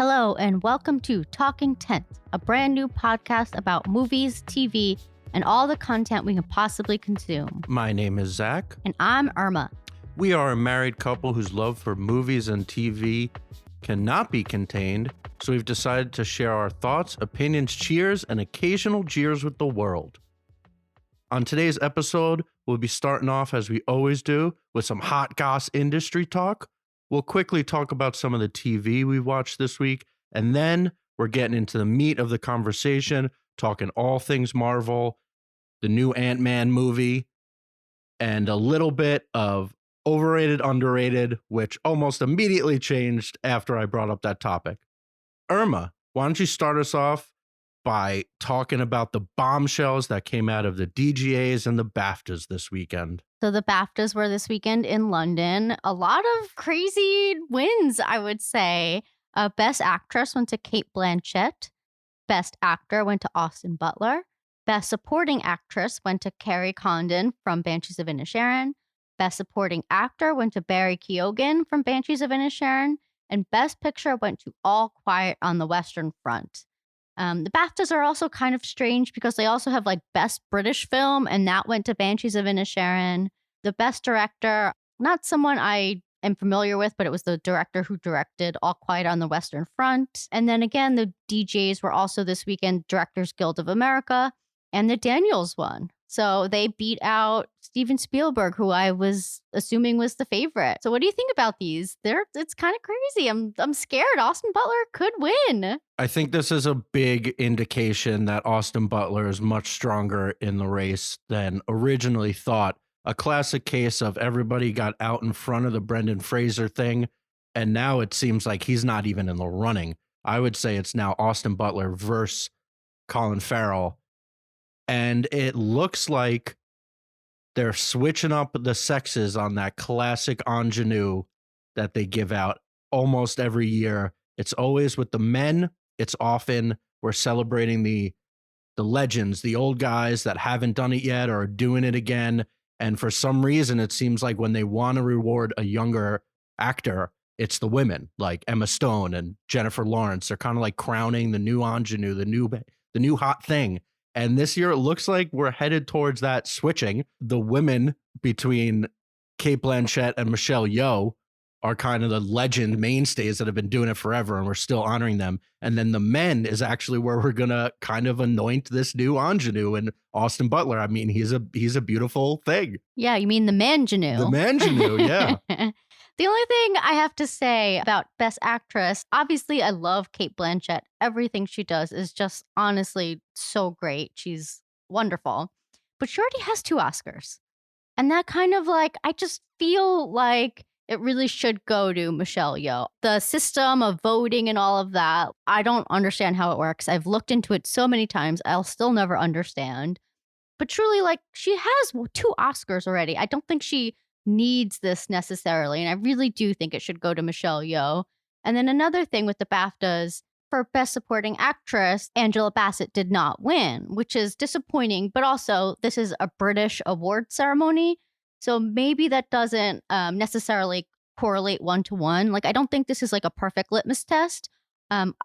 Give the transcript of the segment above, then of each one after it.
Hello, and welcome to Talking Tent, a brand new podcast about movies, TV, and all the content we can possibly consume. My name is Zach. And I'm Irma. We are a married couple whose love for movies and TV cannot be contained, so we've decided to share our thoughts, opinions, cheers, and occasional jeers with the world. On today's episode, we'll be starting off, as we always do, with some hot goss industry talk. We'll quickly talk about some of the TV we watched this week, and then we're getting into the meat of the conversation, talking all things Marvel, the new Ant-Man movie, and a little bit of overrated, underrated, which almost immediately changed after I brought up that topic. Irma, why don't you start us off by talking about the bombshells that came out of the DGAs and the BAFTAs this weekend? So the BAFTAs were this weekend in London. A lot of crazy wins, I would say. Best Actress went to Cate Blanchett. Best Actor went to Austin Butler. Best Supporting Actress went to Carrie Condon from Banshees of Inisherin. Best Supporting Actor went to Barry Keoghan from Banshees of Inisherin. And Best Picture went to All Quiet on the Western Front. The BAFTAs are also kind of strange because they also have like Best British Film, and that went to Banshees of Inisherin. The Best Director, not someone I am familiar with, but it was the director who directed All Quiet on the Western Front. And then again, the DJs were also this weekend Directors Guild of America, and the Daniels won. So they beat out Steven Spielberg, who I was assuming was the favorite. So what do you think about these? It's kind of crazy. I'm scared. Austin Butler could win. I think this is a big indication that Austin Butler is much stronger in the race than originally thought. A classic case of everybody got out in front of the Brendan Fraser thing, and now it seems like he's not even in the running. I would say it's now Austin Butler versus Colin Farrell. And it looks like they're switching up the sexes on that classic ingenue that they give out almost every year. It's always with the men. It's often we're celebrating the legends, the old guys that haven't done it yet or are doing it again. And for some reason, it seems like when they want to reward a younger actor, it's the women like Emma Stone and Jennifer Lawrence. They're kind of like crowning the new ingenue, the new hot thing. And this year, it looks like we're headed towards that switching. The women between Cate Blanchett and Michelle Yeoh are kind of the legend mainstays that have been doing it forever, and we're still honoring them. And then the men is actually where we're going to kind of anoint this new ingenue. And Austin Butler, I mean, he's a beautiful thing. Yeah, you mean the mangenue. The mangenue, yeah. The only thing I have to say about Best Actress, obviously I love Cate Blanchett. Everything she does is just honestly so great. She's wonderful. But she already has 2 Oscars. And that kind of like, I just feel like it really should go to Michelle Yeoh. The system of voting and all of that, I don't understand how it works. I've looked into it so many times. I'll still never understand. But truly, like, she has 2 Oscars already. I don't think she needs this necessarily, and I really do think it should go to Michelle Yeoh. And then another thing with the BAFTAs, for Best Supporting Actress, Angela Bassett did not win, which is disappointing, but also this is a British award ceremony, so maybe that doesn't necessarily correlate one-to-one. Like, I don't think this is like a perfect litmus test.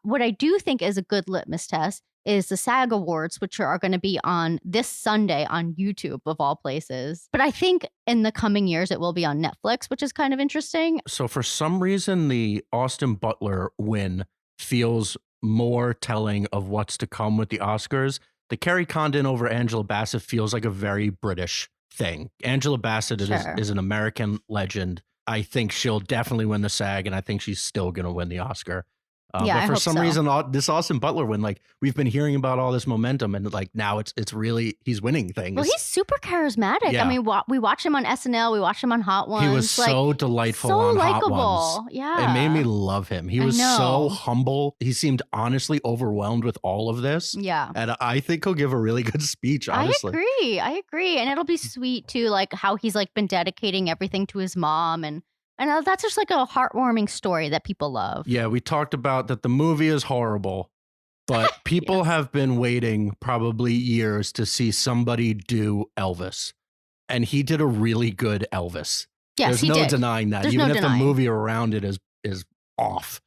What I do think is a good litmus test is the SAG Awards, which are going to be on this Sunday on YouTube, of all places. But I think in the coming years, it will be on Netflix, which is kind of interesting. So for some reason, the Austin Butler win feels more telling of what's to come with the Oscars. The Carrie Condon over Angela Bassett feels like a very British thing. Angela Bassett is an American legend. I think she'll definitely win the SAG, and I think she's still going to win the Oscar. But for some reason, this Austin Butler win, like we've been hearing about all this momentum, and like now it's really he's winning things. Well, he's super charismatic. Yeah. I mean, we watched him on SNL, we watched him on Hot Ones. He was like, so delightful so on likable. Hot Ones. Yeah, it made me love him. He was so humble. He seemed honestly overwhelmed with all of this. Yeah, and I think he'll give a really good speech. Honestly, I agree, and it'll be sweet too, like how he's like been dedicating everything to his mom and that's just like a heartwarming story that people love. Yeah, we talked about that the movie is horrible, but people have been waiting probably years to see somebody do Elvis. And he did a really good Elvis. Yes, There's no denying that. Even if the movie around it is off.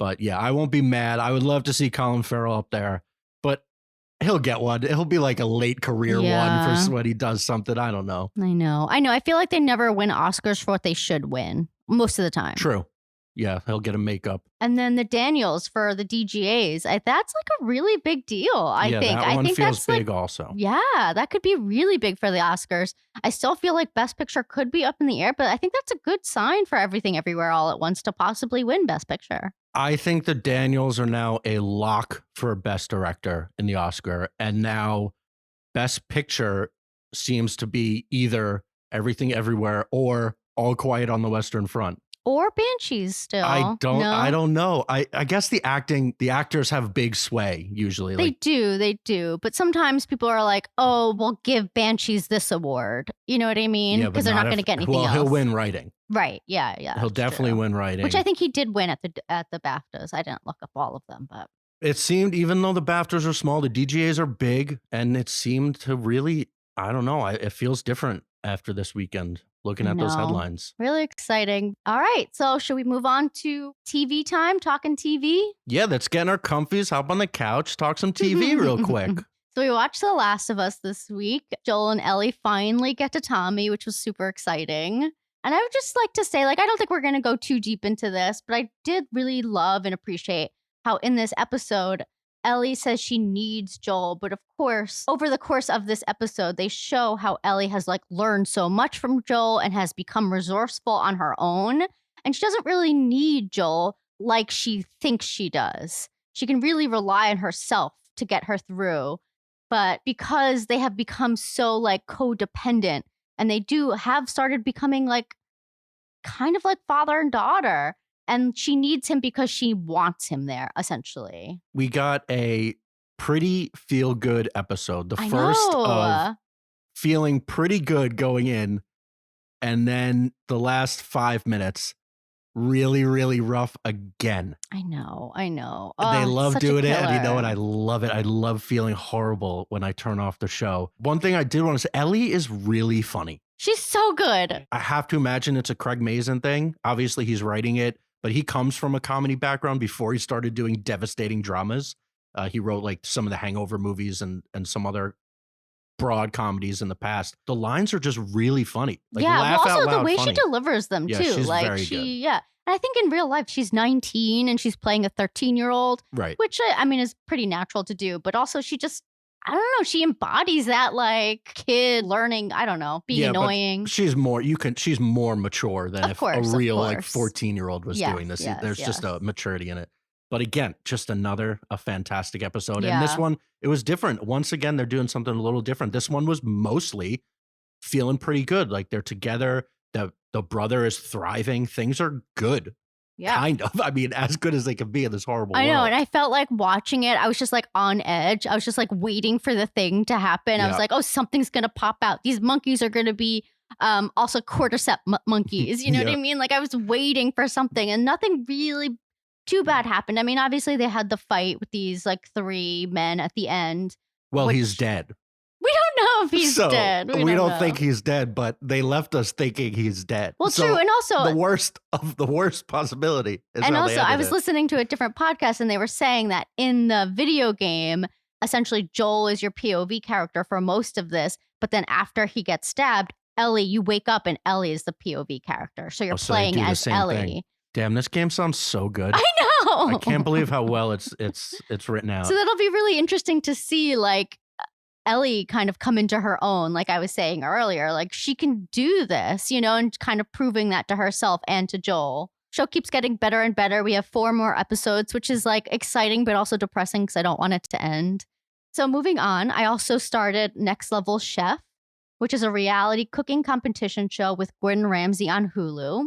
But yeah, I won't be mad. I would love to see Colin Farrell up there, but he'll get one. He'll be like a late career one for when he does something. I don't know. I know. I feel like they never win Oscars for what they should win most of the time. True. Yeah, he'll get a makeup. And then the Daniels for the DGAs. That's like a really big deal, I think. That one feels that's big also. Yeah, that could be really big for the Oscars. I still feel like Best Picture could be up in the air, but I think that's a good sign for Everything Everywhere All at Once to possibly win Best Picture. I think the Daniels are now a lock for Best Director in the Oscar. And now Best Picture seems to be either Everything Everywhere or All Quiet on the Western Front. Or Banshees still. I don't know. I guess the actors have big sway usually. They do. But sometimes people are like, oh, we'll give Banshees this award. You know what I mean? Because they're not going to get anything else. Well, he'll win writing. Right. Yeah. He'll definitely win writing. Which I think he did win at the BAFTAs. I didn't look up all of them, but it seemed, even though the BAFTAs are small, the DGAs are big, and it seemed to really, I don't know, it feels different after this weekend. Looking at those headlines. Really exciting. All right. So should we move on to TV time? Talking TV? Yeah, let's get in our comfies, hop on the couch, talk some TV real quick. So we watched The Last of Us this week. Joel and Ellie finally get to Tommy, which was super exciting. And I would just like to say, I don't think we're going to go too deep into this, but I did really love and appreciate how in this episode, Ellie says she needs Joel, but of course, over the course of this episode, they show how Ellie has learned so much from Joel and has become resourceful on her own. And she doesn't really need Joel like she thinks she does. She can really rely on herself to get her through. But because they have become so codependent, and they have started becoming kind of like father and daughter. And she needs him because she wants him there, essentially. We got a pretty feel-good episode. The first of feeling pretty good going in. And then the last 5 minutes, really, really rough again. I know. They love doing it. And you know what? I love it. I love feeling horrible when I turn off the show. One thing I did want to say, Ellie is really funny. She's so good. I have to imagine it's a Craig Mazin thing. Obviously, he's writing it. But he comes from a comedy background before he started doing devastating dramas. He wrote some of the Hangover movies and some other broad comedies in the past. The lines are just really funny. Laugh also out loud the way funny. She delivers them too. She's very good. Yeah. And I think in real life she's 19 and she's playing a 13-year-old. Right. Which is pretty natural to do. But also she just, I don't know, she embodies that kid learning, I don't know, being annoying. She's more mature than if a real 14-year-old was doing this. There's just a maturity in it. But again, just a fantastic episode. Yeah. And this one, it was different. Once again, they're doing something a little different. This one was mostly feeling pretty good. They're together. The brother is thriving. Things are good. Yeah. Kind of. As good as they can be in this horrible world. I know. And I felt like watching it, I was just on edge. I was just waiting for the thing to happen. I was like, oh, something's going to pop out. These monkeys are going to be also cordyceps monkeys. You know what I mean? I was waiting for something and nothing really too bad happened. Obviously they had the fight with these 3 men at the end. Well, he's dead. We don't know if he's dead. We don't think he's dead, but they left us thinking he's dead. Well, true. And also the worst of the worst possibility is and also I was listening to a different podcast and they were saying that in the video game, essentially Joel is your POV character for most of this. But then after he gets stabbed, Ellie, you wake up and Ellie is the POV character. So you're playing as Ellie. Thing. Damn, this game sounds so good. I know. I can't believe how well it's written out. So that'll be really interesting to see Ellie kind of come into her own, like I was saying earlier. She can do this, and kind of proving that to herself and to Joel. Show keeps getting better and better. We have 4 more episodes, which is exciting, but also depressing because I don't want it to end. So moving on, I also started Next Level Chef, which is a reality cooking competition show with Gordon Ramsay on Hulu.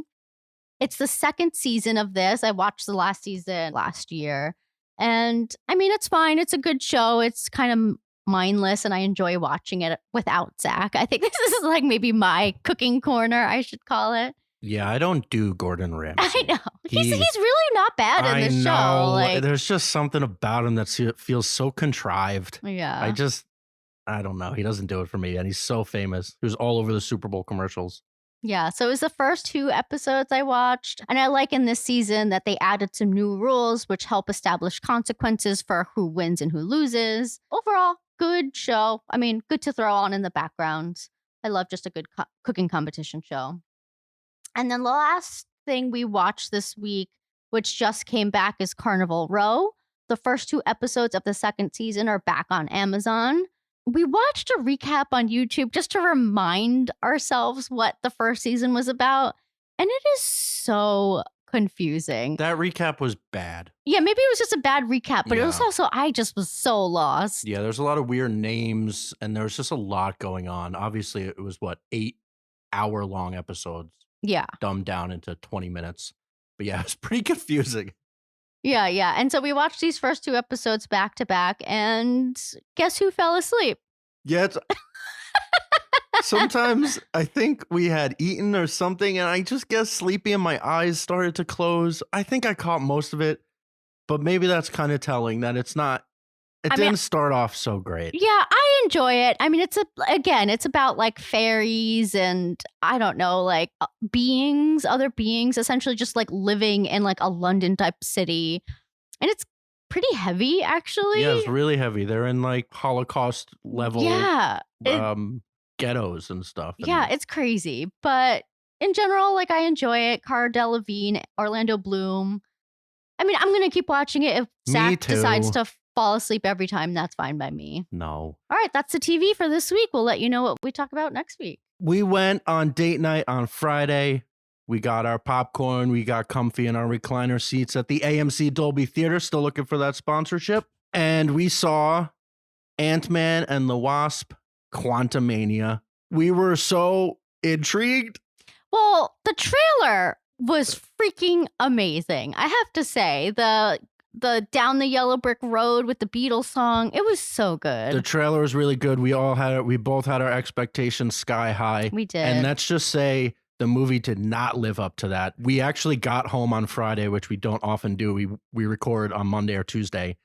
It's the 2nd season of this. I watched the last season last year. And it's fine. It's a good show. It's kind of mindless and I enjoy watching it without Zach. I think this is maybe my cooking corner, I should call it. Yeah, I don't do Gordon Ramsay. I know. He's really not bad in the show. There's just something about him that feels so contrived. Yeah. I don't know. He doesn't do it for me. And he's so famous. He was all over the Super Bowl commercials. Yeah, so it was the first 2 episodes I watched, and I like in this season that they added some new rules which help establish consequences for who wins and who loses. Overall, good show. I mean, good to throw on in the background. I love just a good cooking competition show. And then the last thing we watched this week, which just came back, is Carnival Row. The first 2 episodes of the second season are back on Amazon. We watched a recap on YouTube just to remind ourselves what the first season was about, and it is so confusing. That recap was bad. Yeah, maybe it was just a bad recap, but it was also, I just was so lost. Yeah, there's a lot of weird names, and there was just a lot going on. Obviously, it was, 8-hour-long episodes Yeah. dumbed down into 20 minutes. But yeah, it was pretty confusing. Yeah. And so we watched these first 2 episodes back to back, and guess who fell asleep? Yeah, sometimes I think we had eaten or something, and I just get sleepy and my eyes started to close. I think I caught most of it, but maybe that's kind of telling that it didn't start off so great. Yeah, I enjoy it. I mean, it's about like fairies and I don't know, like other beings, essentially just like living in like a London type city. And it's pretty heavy, actually. Yeah, it's really heavy. They're in like Holocaust level ghettos and stuff. Yeah, it's crazy. But in general, like I enjoy it. Cara Delevingne, Orlando Bloom. I mean, I'm going to keep watching it. If Zach decides to fall asleep every time, that's fine by me. No. All right, that's the TV for this week. We'll let you know what we talk about next week. We went on date night on Friday. We got our popcorn. We got comfy in our recliner seats at the AMC Dolby Theater. Still looking for that sponsorship. And we saw Ant-Man and the Wasp, Quantumania. We were so intrigued. Well, the trailer was freaking amazing. I have to say, the Down the Yellow Brick Road with the Beatles song, it was so good. The trailer was really good. We both had our expectations sky high. We did. And let's just say the movie did not live up to that. We actually got home on Friday, which we don't often do. We record on Monday or Tuesday.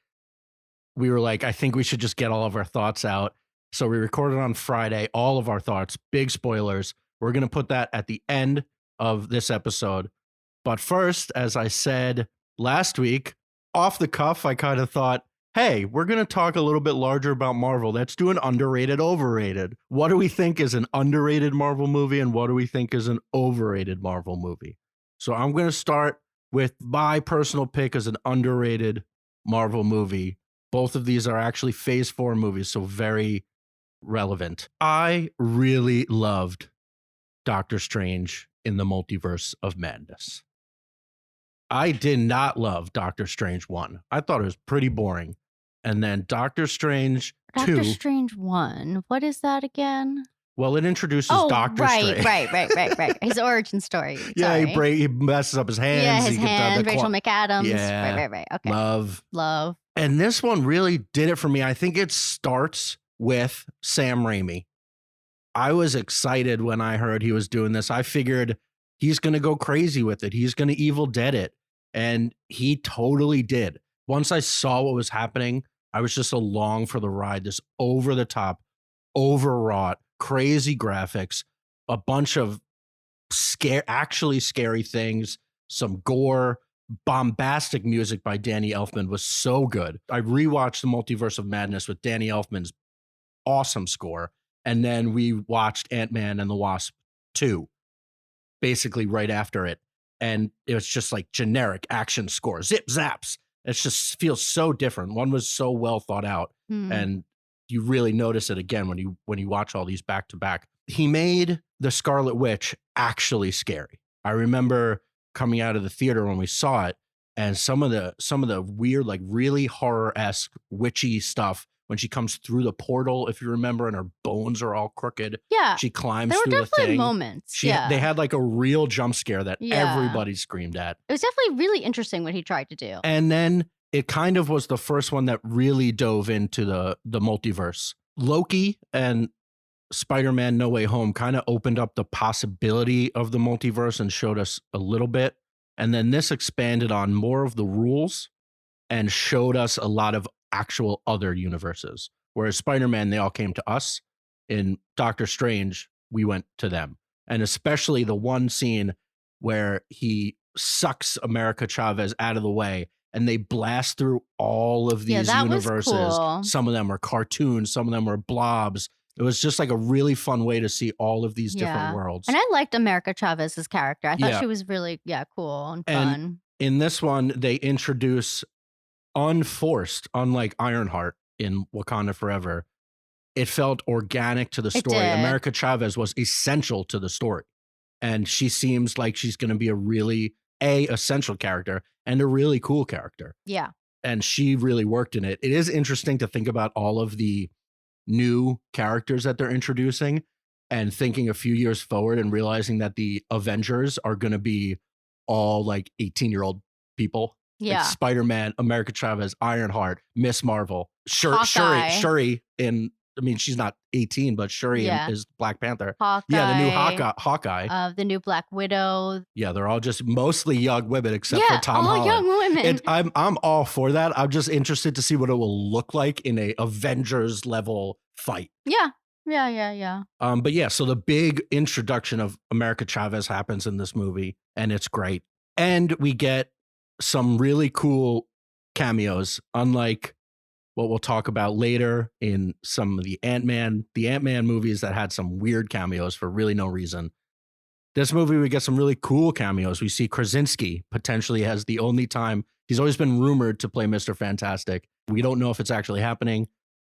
We were like, I think we should just get all of our thoughts out. So we recorded on Friday, all of our thoughts, big spoilers. We're going to put that at the end of this episode. But first, as I said last week, off the cuff, I kind of thought, hey, we're going to talk a little bit larger about Marvel. Let's do an underrated, overrated. What do we think is an underrated Marvel movie and what do we think is an overrated Marvel movie? So I'm going to start with my personal pick as an underrated Marvel movie. Both of these are actually Phase 4 movies, so very relevant. I really loved Doctor Strange in the Multiverse of Madness. I did not love Doctor Strange 1. I thought it was pretty boring. And then Doctor Strange 2. Doctor Strange 1. What is that again? Well, it introduces Doctor Strange. Right. His origin story. Yeah, he messes up his hands. Yeah, his hands, Rachel McAdams. Yeah. Right. Okay. Love. And this one really did it for me. I think it starts with Sam Raimi. I was excited when I heard he was doing this. I figured he's going to go crazy with it. He's going to Evil Dead it. And he totally did. Once I saw what was happening, I was just along for the ride. This over the top, overwrought, crazy graphics, a bunch of actually scary things, some gore, bombastic music by Danny Elfman was so good. I rewatched The Multiverse of Madness with Danny Elfman's awesome score. And then we watched Ant-Man and the Wasp 2, basically right after it. And it was just like generic action score, zip zaps. It just feels so different. One was so well thought out, and you really notice it again when you watch all these back to back. He made the Scarlet Witch actually scary. I remember coming out of the theater when we saw it, and some of the weird, like really horror-esque witchy stuff when she comes through the portal, if you remember, and her bones are all crooked. Yeah. She climbs through the thing. There were definitely moments. They had like a real jump scare that everybody screamed at. It was definitely really interesting what he tried to do. And then it kind of was the first one that really dove into the multiverse. Loki and Spider-Man No Way Home kind of opened up the possibility of the multiverse and showed us a little bit. And then this expanded on more of the rules and showed us a lot of actual other universes. Whereas Spider-Man, they all came to us. In Doctor Strange, we went to them. And especially the one scene where he sucks America Chavez out of the way and they blast through all of these that was universes. cool. Some of them are cartoons, some of them are blobs. It was just like a really fun way to see all of these different worlds. And I liked America Chavez's character. I thought Yeah. she was really, cool and And fun. in this one, they introduce unforced, unlike Ironheart in Wakanda Forever. It felt organic to the It story. did. America Chavez was essential to the story. And she seems like she's going to be a really essential character and a really cool character. Yeah. And she really worked in it. It is interesting to think about all of the new characters that they're introducing and thinking a few years forward and realizing that the Avengers are going to be all like 18-year-old people. Yeah. Like Spider-Man, America Chavez, Ironheart, Miss Marvel, Hawkeye. Shuri in, I mean, she's not 18, but Shuri is Black Panther. Hawkeye. Yeah, the new Hawkeye. The new Black Widow. Yeah, they're all just mostly young women except for Tom Holland. Young women. I'm all for that. I'm just interested to see what it will look like in a Avengers level fight. Yeah. But yeah, so the big introduction of America Chavez happens in this movie, and it's great. And we get some really cool cameos, unlike what we'll talk about later in some of the Ant-Man movies that had some weird cameos for really no reason. This movie, we get some really cool cameos. We see Krasinski potentially has the only time. He's always been rumored to play Mr. Fantastic. We don't know if it's actually happening,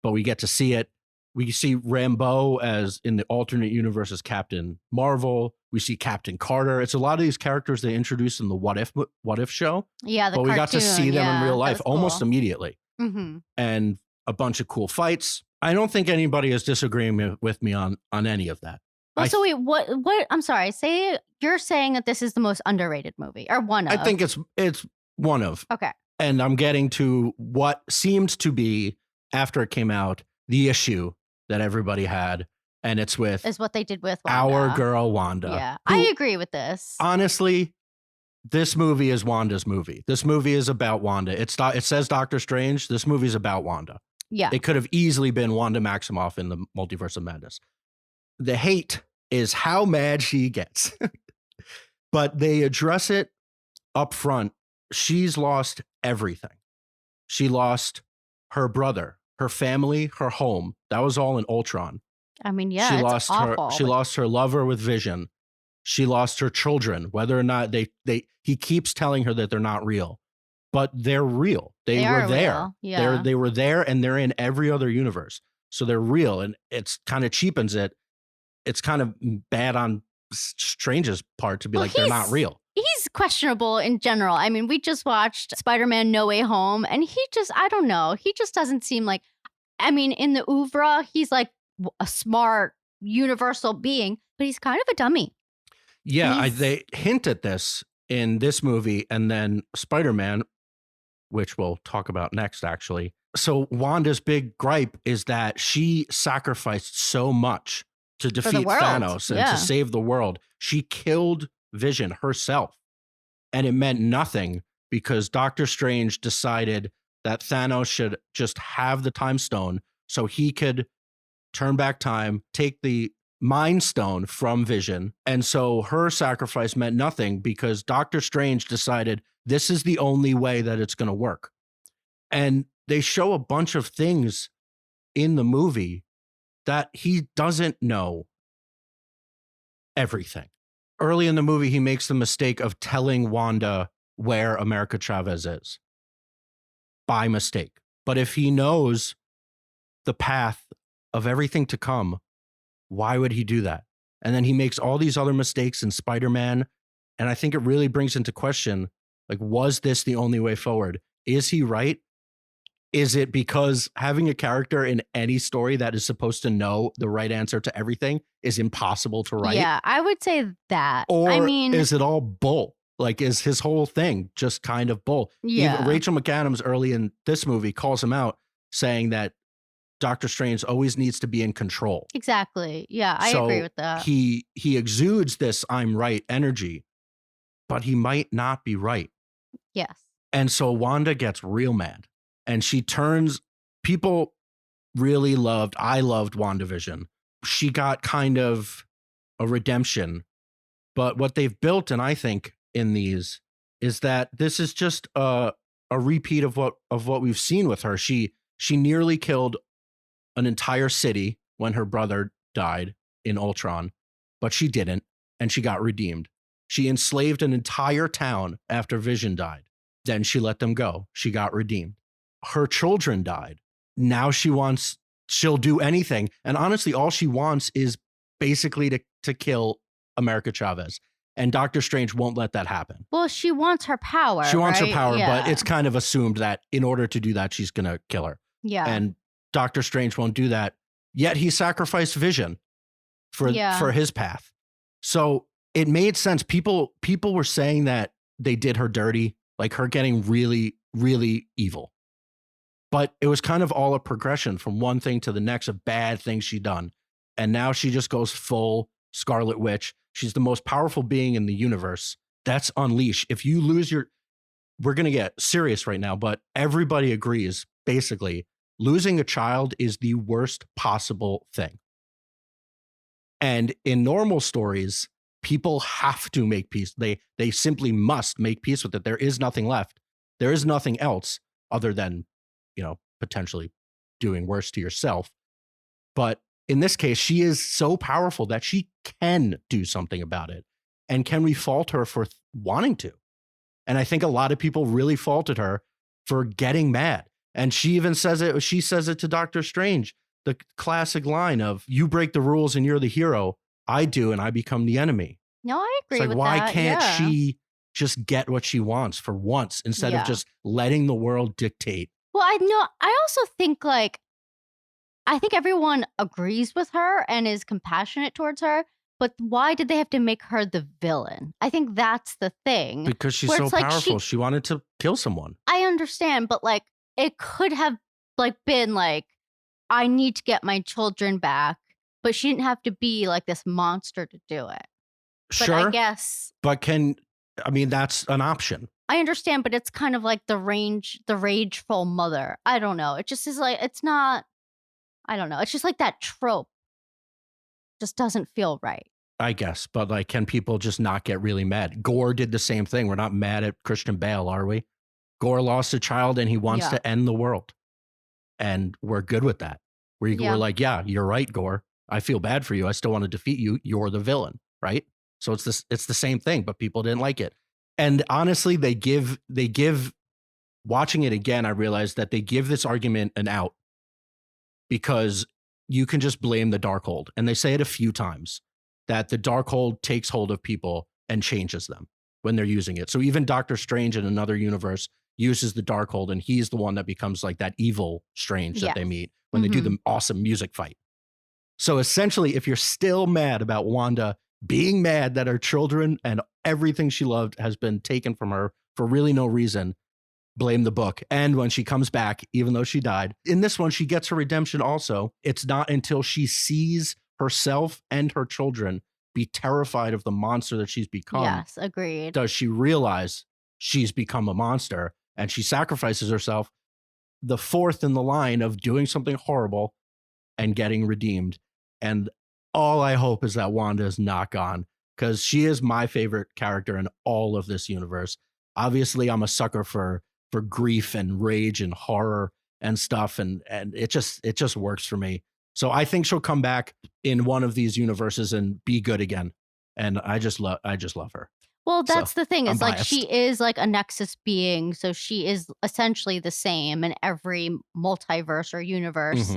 but we get to see it. We see Rambeau as in the alternate universe as Captain Marvel. We see Captain Carter. It's a lot of these characters they introduced in the What If show. Yeah, but we got to see them in real life almost immediately. Mm-hmm. And a bunch of cool fights. I don't think anybody is disagreeing with me on any of that. Well, so wait, what? I'm sorry. You're saying that this is the most underrated movie, or one of? I think it's one of. Okay. And I'm getting to what seemed to be, after it came out, the issue that everybody had, and it's with is what they did with Wanda. Our girl Wanda. Yeah, I agree with this. Honestly, this movie is Wanda's movie. This movie is about Wanda. It says Doctor Strange. This movie is about Wanda. Yeah. It could have easily been Wanda Maximoff in the Multiverse of Madness. The hate is how mad she gets. But they address it up front. She's lost everything. She lost her brother, her family, her home. That was all in Ultron. I mean, yeah, she lost awful. She lost her lover with Vision. She lost her children, whether or not he keeps telling her that they're not real, but they're real. They were there. Real. Yeah. They were there, and they're in every other universe. So they're real, and it's kind of cheapens it. It's kind of bad on Strange's part to be like, they're not real. He's questionable in general. I mean, we just watched Spider-Man No Way Home, and I don't know. He just doesn't seem like, I mean, in the oeuvre, he's like a smart, universal being, but he's kind of a dummy. Yeah, they hint at this in this movie, and then Spider-Man, which we'll talk about next, actually. So Wanda's big gripe is that she sacrificed so much to defeat Thanos and to save the world. She killed Vision herself, and it meant nothing because Doctor Strange decided that Thanos should just have the time stone so he could turn back time, take the Mind Stone from Vision. And so her sacrifice meant nothing because Doctor Strange decided this is the only way that it's going to work. And they show a bunch of things in the movie that he doesn't know everything. Early in the movie, he makes the mistake of telling Wanda where America Chavez is by mistake. But if he knows the path of everything to come, why would he do that? And then he makes all these other mistakes in Spider-Man. And I think it really brings into question, like, was this the only way forward? Is he right? Is it because having a character in any story that is supposed to know the right answer to everything is impossible to write? Yeah, I would say that. Or is it all bull? Like, is his whole thing just kind of bull? Yeah. Even Rachel McAdams early in this movie calls him out, saying that Doctor Strange always needs to be in control. Exactly. Yeah, I agree with that. He exudes this I'm right energy, but he might not be right. Yes. And so Wanda gets real mad. And she turns, people really loved, I loved WandaVision. She got kind of a redemption. But what they've built, and I think in these, is that this is just a repeat of what we've seen with her. She nearly killed an entire city when her brother died in Ultron, but she didn't, and she got redeemed. She enslaved an entire town after Vision died. Then she let them go. She got redeemed. Her children died. Now she'll do anything. And honestly, all she wants is basically to kill America Chavez. And Doctor Strange won't let that happen. Well, she wants her power. She wants right? her power, Yeah. but it's kind of assumed that in order to do that, she's going to kill her. Yeah. And Doctor Strange won't do that. Yet he sacrificed Vision for his path. So it made sense. People were saying that they did her dirty, like her getting really, really evil. But it was kind of all a progression from one thing to the next of bad things she'd done. And now she just goes full Scarlet Witch. She's the most powerful being in the universe. That's Unleash. If you lose we're going to get serious right now, but everybody agrees, basically, losing a child is the worst possible thing. And in normal stories, people have to make peace. They simply must make peace with it. There is nothing left. There is nothing else other than, potentially doing worse to yourself. But in this case, she is so powerful that she can do something about it. And can we fault her for wanting to? And I think a lot of people really faulted her for getting mad. And she even says it. She says it to Doctor Strange, the classic line of, "You break the rules and you're the hero. I do, and I become the enemy." No, I agree It's like, with why that. can't Yeah. she just get what she wants for once instead of just letting the world dictate? Well, I also think I think everyone agrees with her and is compassionate towards her, but why did they have to make her the villain? I think that's the thing. Because she's where so it's like powerful. She wanted to kill someone. I understand, but it could have been I need to get my children back, but she didn't have to be this monster to do it. But Sure. I guess. But that's an option. I understand, but it's kind of like the rageful mother. I don't know. It just is it's not. I don't know. It's just like that trope. Just doesn't feel right. I guess, but can people just not get really mad? Gore did the same thing. We're not mad at Christian Bale, are we? Gore lost a child and he wants to end the world. And we're good with that. We're like, yeah, you're right, Gore. I feel bad for you. I still want to defeat you. You're the villain, right? So it's the same thing, but people didn't like it. And honestly, they give watching it again, I realized that they give this argument an out because you can just blame the Darkhold. And they say it a few times that the Darkhold takes hold of people and changes them when they're using it. So even Doctor Strange in another universe uses the Darkhold, and he's the one that becomes that evil Strange that they meet when they do the awesome music fight. So essentially, if you're still mad about Wanda being mad that her children and everything she loved has been taken from her for really no reason, blame the book. And when she comes back, even though she died, in this one, she gets her redemption also. It's not until she sees herself and her children be terrified of the monster that she's become. Yes, agreed. Does she realize she's become a monster, and she sacrifices herself, the fourth in the line of doing something horrible and getting redeemed. And all I hope is that Wanda is not gone, because she is my favorite character in all of this universe. Obviously, I'm a sucker for grief and rage and horror and stuff, and it just works for me. So I think she'll come back in one of these universes and be good again. And I just love her. Well, that's the thing. Is biased. she is a Nexus being, so she is essentially the same in every multiverse or universe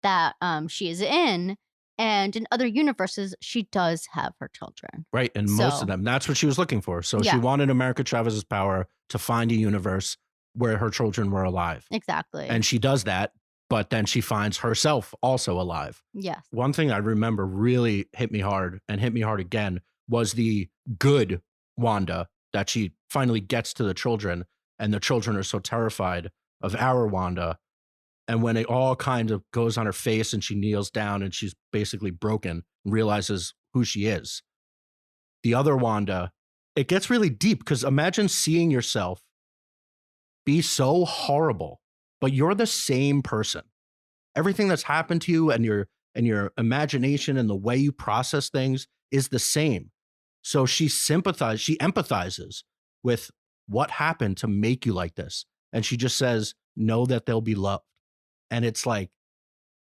that she is in. And in other universes, she does have her children. Right. And most of them. That's what she was looking for. So she wanted America Chavez's power to find a universe where her children were alive. Exactly. And she does that, but then she finds herself also alive. Yes. One thing I remember really hit me hard and hit me hard again was the good Wanda, that she finally gets to the children, and the children are so terrified of our Wanda. And when it all kind of goes on her face and she kneels down and she's basically broken and realizes who she is. The other Wanda, it gets really deep, because imagine seeing yourself be so horrible, but you're the same person. Everything that's happened to you and and your imagination and the way you process things is the same. So she empathizes with what happened to make you like this. And she just says, know that they'll be loved. And it's like,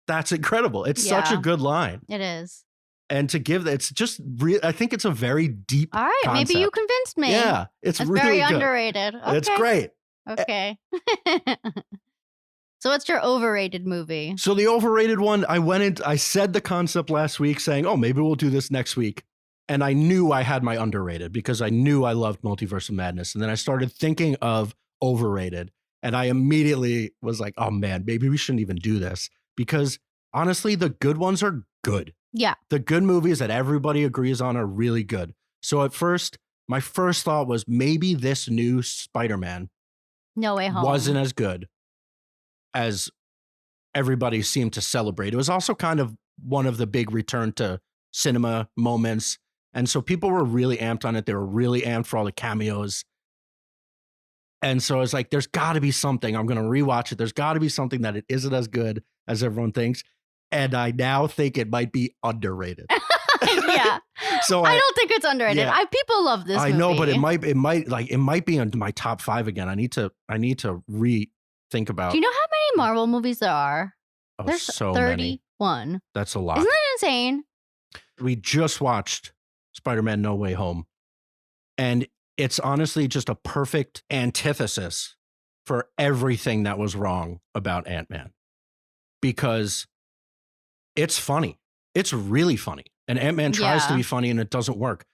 that's incredible. It's such a good line. It is. And to give that, it's just I think it's a very deep All right, concept. maybe you convinced me. Yeah, it's really very good. underrated. Okay. It's great. Okay. So what's your overrated movie? So the overrated one, I said the concept last week saying, oh, maybe we'll do this next week. And I knew I had my underrated because I knew I loved Multiverse of Madness. And then I started thinking of overrated. And I immediately was like, oh man, maybe we shouldn't even do this. Because honestly, the good ones are good. Yeah. The good movies that everybody agrees on are really good. So at first, my first thought was maybe this new Spider-Man No Way Home wasn't as good as everybody seemed to celebrate. It was also kind of one of the big return to cinema moments. And so people were really amped on it. They were really amped for all the cameos. And so it's like, there's got to be something. I'm going to rewatch it. There's got to be something that it isn't as good as everyone thinks. And I now think it might be underrated. Yeah. So I don't think it's underrated. Yeah. People love this movie. I know, but it might be in my top 5 again. I need to rethink about. Do you know how many Marvel movies there are? Oh, There's so 31. Many. That's a lot. Isn't that insane? We just watched Spider-Man No Way Home. And it's honestly just a perfect antithesis for everything that was wrong about Ant-Man. Because it's funny. It's really funny. And Ant-Man tries to be funny and it doesn't work.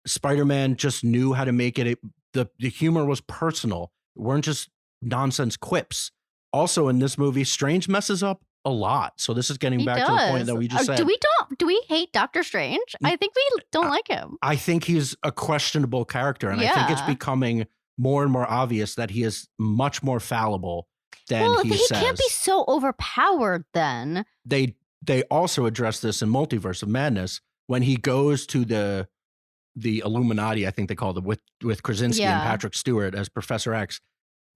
Spider-Man just knew how to make it. The humor was personal. It weren't just nonsense quips. Also in this movie, Strange messes up a lot. So this is getting back to the point that we just said. Do we hate Doctor Strange? I think we don't like him. I think he's a questionable character. And I think it's becoming more and more obvious that he is much more fallible than he says. He can't be so overpowered then. They also address this in Multiverse of Madness when he goes to the Illuminati, I think they call them, with Krasinski and Patrick Stewart as Professor X.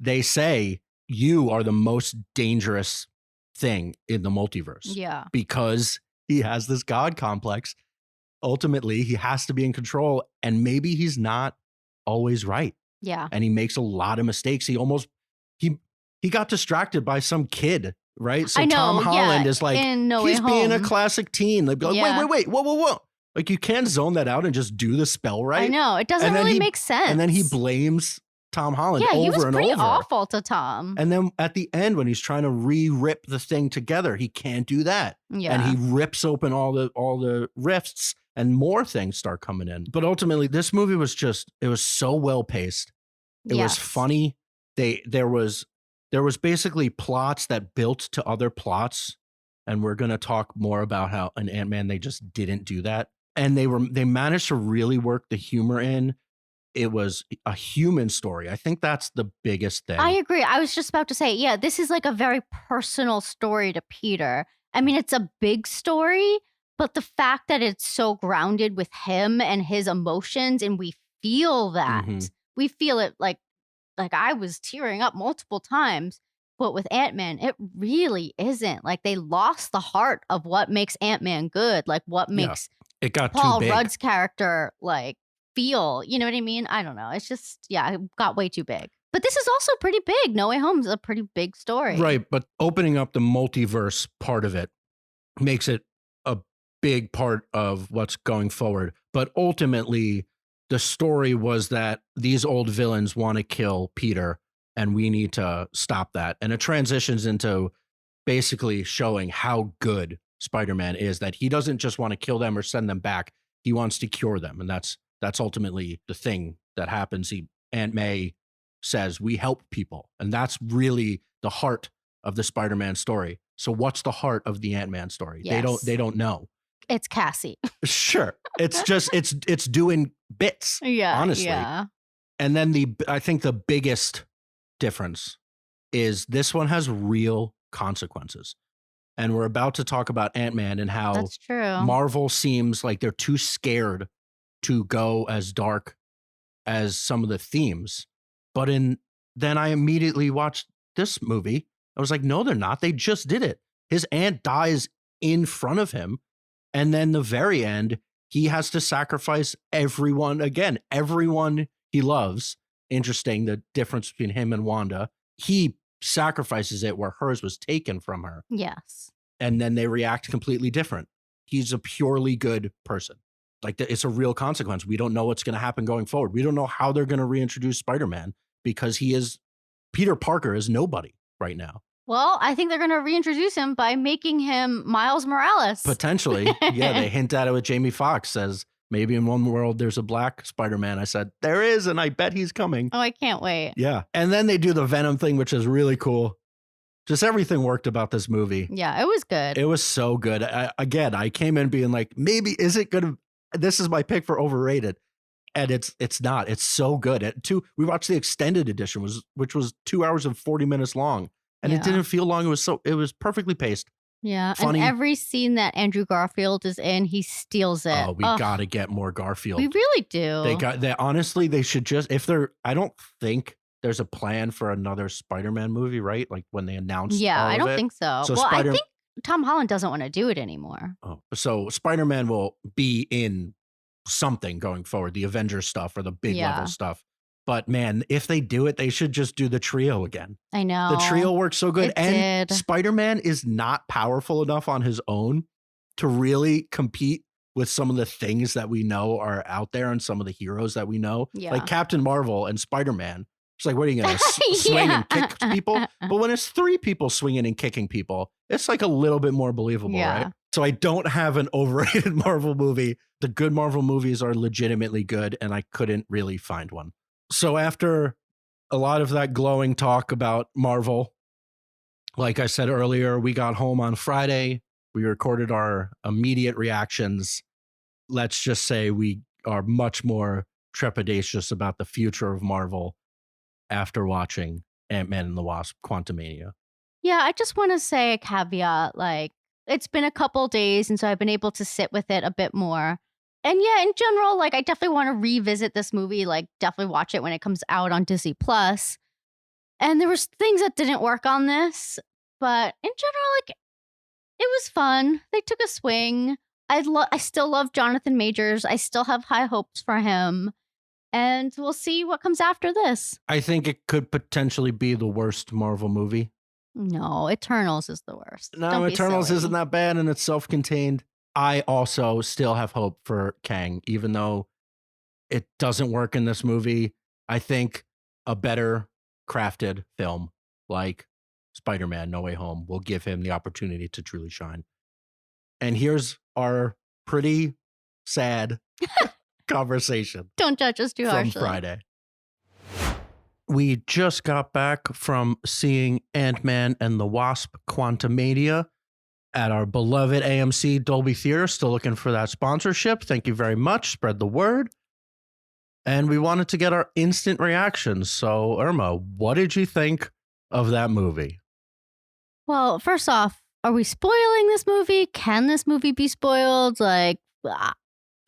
They say, you are the most dangerous thing in the multiverse. Yeah. Because he has this God complex. Ultimately, he has to be in control, and maybe he's not always right. Yeah. And he makes a lot of mistakes. He got distracted by some kid. Right. So Tom Holland is like, he's being a classic teen. They'd be like, wait, whoa. Like you can't zone that out and just do the spell right. I know. It doesn't really make sense. And then he blames Tom Holland over and over. Yeah, he was pretty awful to Tom. And then at the end, when he's trying to re-rip the thing together, he can't do that. Yeah. And he rips open all the rifts and more things start coming in. But ultimately, this movie was it was so well paced. It was funny. There was basically plots that built to other plots. And we're going to talk more about how in Ant-Man, they just didn't do that. And they managed to really work the humor in. It was a human story. I think that's the biggest thing. I agree. I was just about to say, this is like a very personal story to Peter. I mean, it's a big story, but the fact that it's so grounded with him and his emotions, and we feel that. Mm-hmm. We feel it like I was tearing up multiple times. But with Ant-Man, it really isn't. Like they lost the heart of what makes Ant-Man good. Like what makes it got Paul too big. Rudd's character like feel, you know what I mean? I don't know. It's just, it got way too big. But this is also pretty big. No Way Home is a pretty big story. Right. But opening up the multiverse part of it makes it a big part of what's going forward. But ultimately, the story was that these old villains want to kill Peter and we need to stop that. And it transitions into basically showing how good Spider-Man is, that he doesn't just want to kill them or send them back. He wants to cure them. And that's ultimately the thing that happens. Aunt May says, we help people. And that's really the heart of the Spider-Man story. So what's the heart of the Ant-Man story? Yes. They don't know. It's Cassie. Sure. It's just, it's doing bits. Yeah. Honestly. Yeah. And then I think the biggest difference is this one has real consequences. And we're about to talk about Ant-Man and how that's true. Marvel seems like they're too scared to go as dark as some of the themes. But then I immediately watched this movie. I was like, no, they're not. They just did it. His aunt dies in front of him. And then the very end, he has to sacrifice everyone again, everyone he loves. Interesting, the difference between him and Wanda. He sacrifices it where hers was taken from her. Yes. And then they react completely different. He's a purely good person. Like, it's a real consequence. We don't know what's going to happen going forward. We don't know how they're going to reintroduce Spider-Man because Peter Parker is nobody right now. Well, I think they're going to reintroduce him by making him Miles Morales. Potentially. Yeah, they hint at it with Jamie Foxx, says maybe in one world there's a black Spider-Man. I said, there is, and I bet he's coming. Oh, I can't wait. Yeah. And then they do the Venom thing, which is really cool. Just everything worked about this movie. Yeah, it was good. It was so good. I came in being like, maybe is it going to, this is my pick for overrated. And it's not. It's so good. We watched the extended edition, which was 2 hours and 40 minutes long. And it didn't feel long. It was perfectly paced. Yeah. Funny. And every scene that Andrew Garfield is in, he steals it. Oh, we got to get more Garfield. We really do. Honestly, they should just, I don't think there's a plan for another Spider-Man movie, right? Like when they announced I don't think so. So I think Tom Holland doesn't want to do it anymore. Oh, so Spider-Man will be in something going forward, the Avengers stuff or the big level stuff. But man, if they do it, they should just do the trio again. I know. The trio works so good. Spider-Man is not powerful enough on his own to really compete with some of the things that we know are out there and some of the heroes that we know. Yeah. Like Captain Marvel and Spider-Man. It's like, what are you going to swing and kick people? But when it's 3 people swinging and kicking people, it's like a little bit more believable, right? So I don't have an overrated Marvel movie. The good Marvel movies are legitimately good, and I couldn't really find one. So after a lot of that glowing talk about Marvel, like I said earlier, we got home on Friday. We recorded our immediate reactions. Let's just say we are much more trepidatious about the future of Marvel after watching Ant-Man and the Wasp: Quantumania. Yeah, I just want to say a caveat. Like, it's been a couple days, and so I've been able to sit with it a bit more. And yeah, in general, like, I definitely want to revisit this movie, like, definitely watch it when it comes out on Disney Plus. And there was things that didn't work on this, but in general, like, it was fun. They took a swing. I still love Jonathan Majors. I still have high hopes for him. And we'll see what comes after this. I think it could potentially be the worst Marvel movie. No, Eternals is the worst. No, Eternals isn't that bad, and it's self-contained. I also still have hope for Kang, even though it doesn't work in this movie. I think a better crafted film like Spider-Man: No Way Home will give him the opportunity to truly shine. And here's our pretty sad conversation. Don't judge us too harshly. From Friday. We just got back from seeing Ant-Man and the Wasp: Quantumania at our beloved AMC Dolby Theater. Still looking for that sponsorship. Thank you very much. Spread the word. And we wanted to get our instant reactions. So, Irma, what did you think of that movie? Well, first off, are we spoiling this movie? Can this movie be spoiled? Like,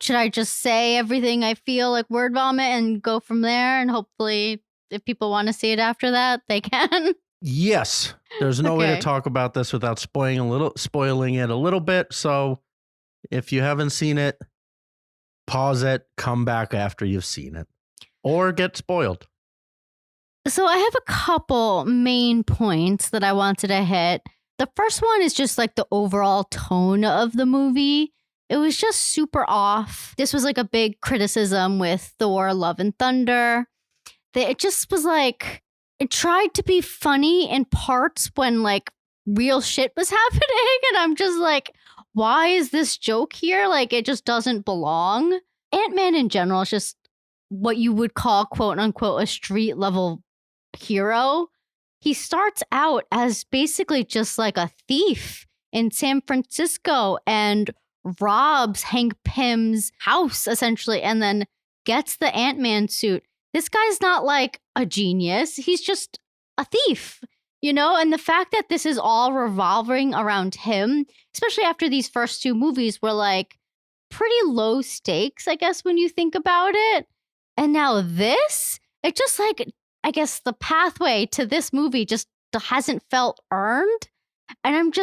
should I just say everything I feel like word vomit and go from there? And hopefully, if people want to see it after that, they can. Yes. There's no way to talk about this without spoiling it a little bit. So if you haven't seen it, pause it, come back after you've seen it, or get spoiled. So I have a couple main points that I wanted to hit. The first one is just like the overall tone of the movie. It was just super off. This was like a big criticism with Thor: Love and Thunder. It just was like, it tried to be funny in parts when like real shit was happening. And I'm just like, why is this joke here? Like, it just doesn't belong. Ant-Man in general is just what you would call, quote unquote, a street level hero. He starts out as basically just like a thief in San Francisco and robs Hank Pym's house essentially, and then gets the Ant-Man suit. This guy's not like a genius. He's just a thief, you know? And the fact that this is all revolving around him, especially after these first 2 movies were like pretty low stakes, I guess, when you think about it. And now this, it just like, I guess the pathway to this movie just hasn't felt earned. And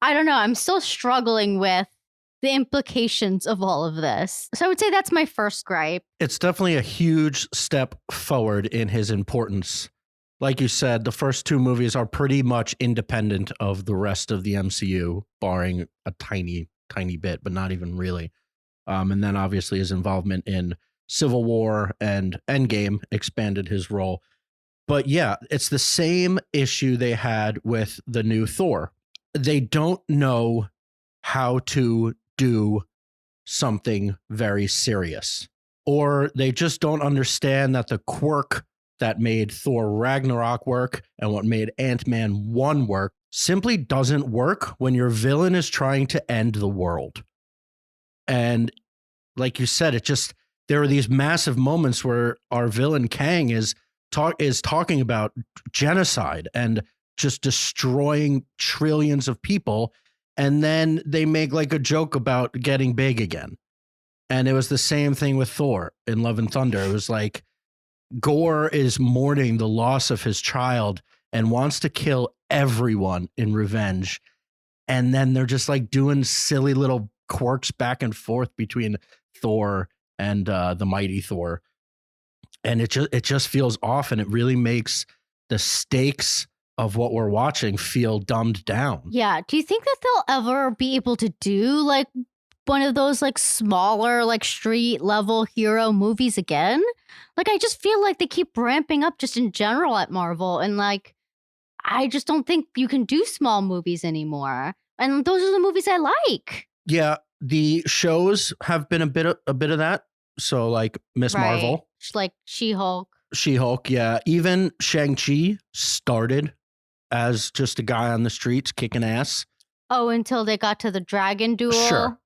I don't know, I'm still struggling with the implications of all of this. So I would say that's my first gripe. It's definitely a huge step forward in his importance. Like you said, the first two movies are pretty much independent of the rest of the MCU, barring a tiny, tiny bit, but not even really. And then obviously his involvement in Civil War and Endgame expanded his role. But yeah, it's the same issue they had with the new Thor. They don't know how to do something very serious, or they just don't understand that the quirk that made Thor Ragnarok work and what made Ant-Man 1 work simply doesn't work when your villain is trying to end the world. And like you said, there are these massive moments where our villain Kang is talking about genocide and just destroying trillions of people. And then they make like a joke about getting big again. And it was the same thing with Thor in Love and Thunder. It was like Gore is mourning the loss of his child and wants to kill everyone in revenge. And then they're just like doing silly little quirks back and forth between Thor and the mighty Thor. And it just feels off, and it really makes the stakes of what we're watching feel dumbed down. Yeah. Do you think that they'll ever be able to do like one of those like smaller, like street level hero movies again? Like, I just feel like they keep ramping up just in general at Marvel. And like, I just don't think you can do small movies anymore. And those are the movies I like. Yeah. The shows have been a bit of that. So like Miss Marvel, like She-Hulk, yeah. Even Shang-Chi started as just a guy on the streets kicking ass. Oh, until they got to the dragon duel. Sure.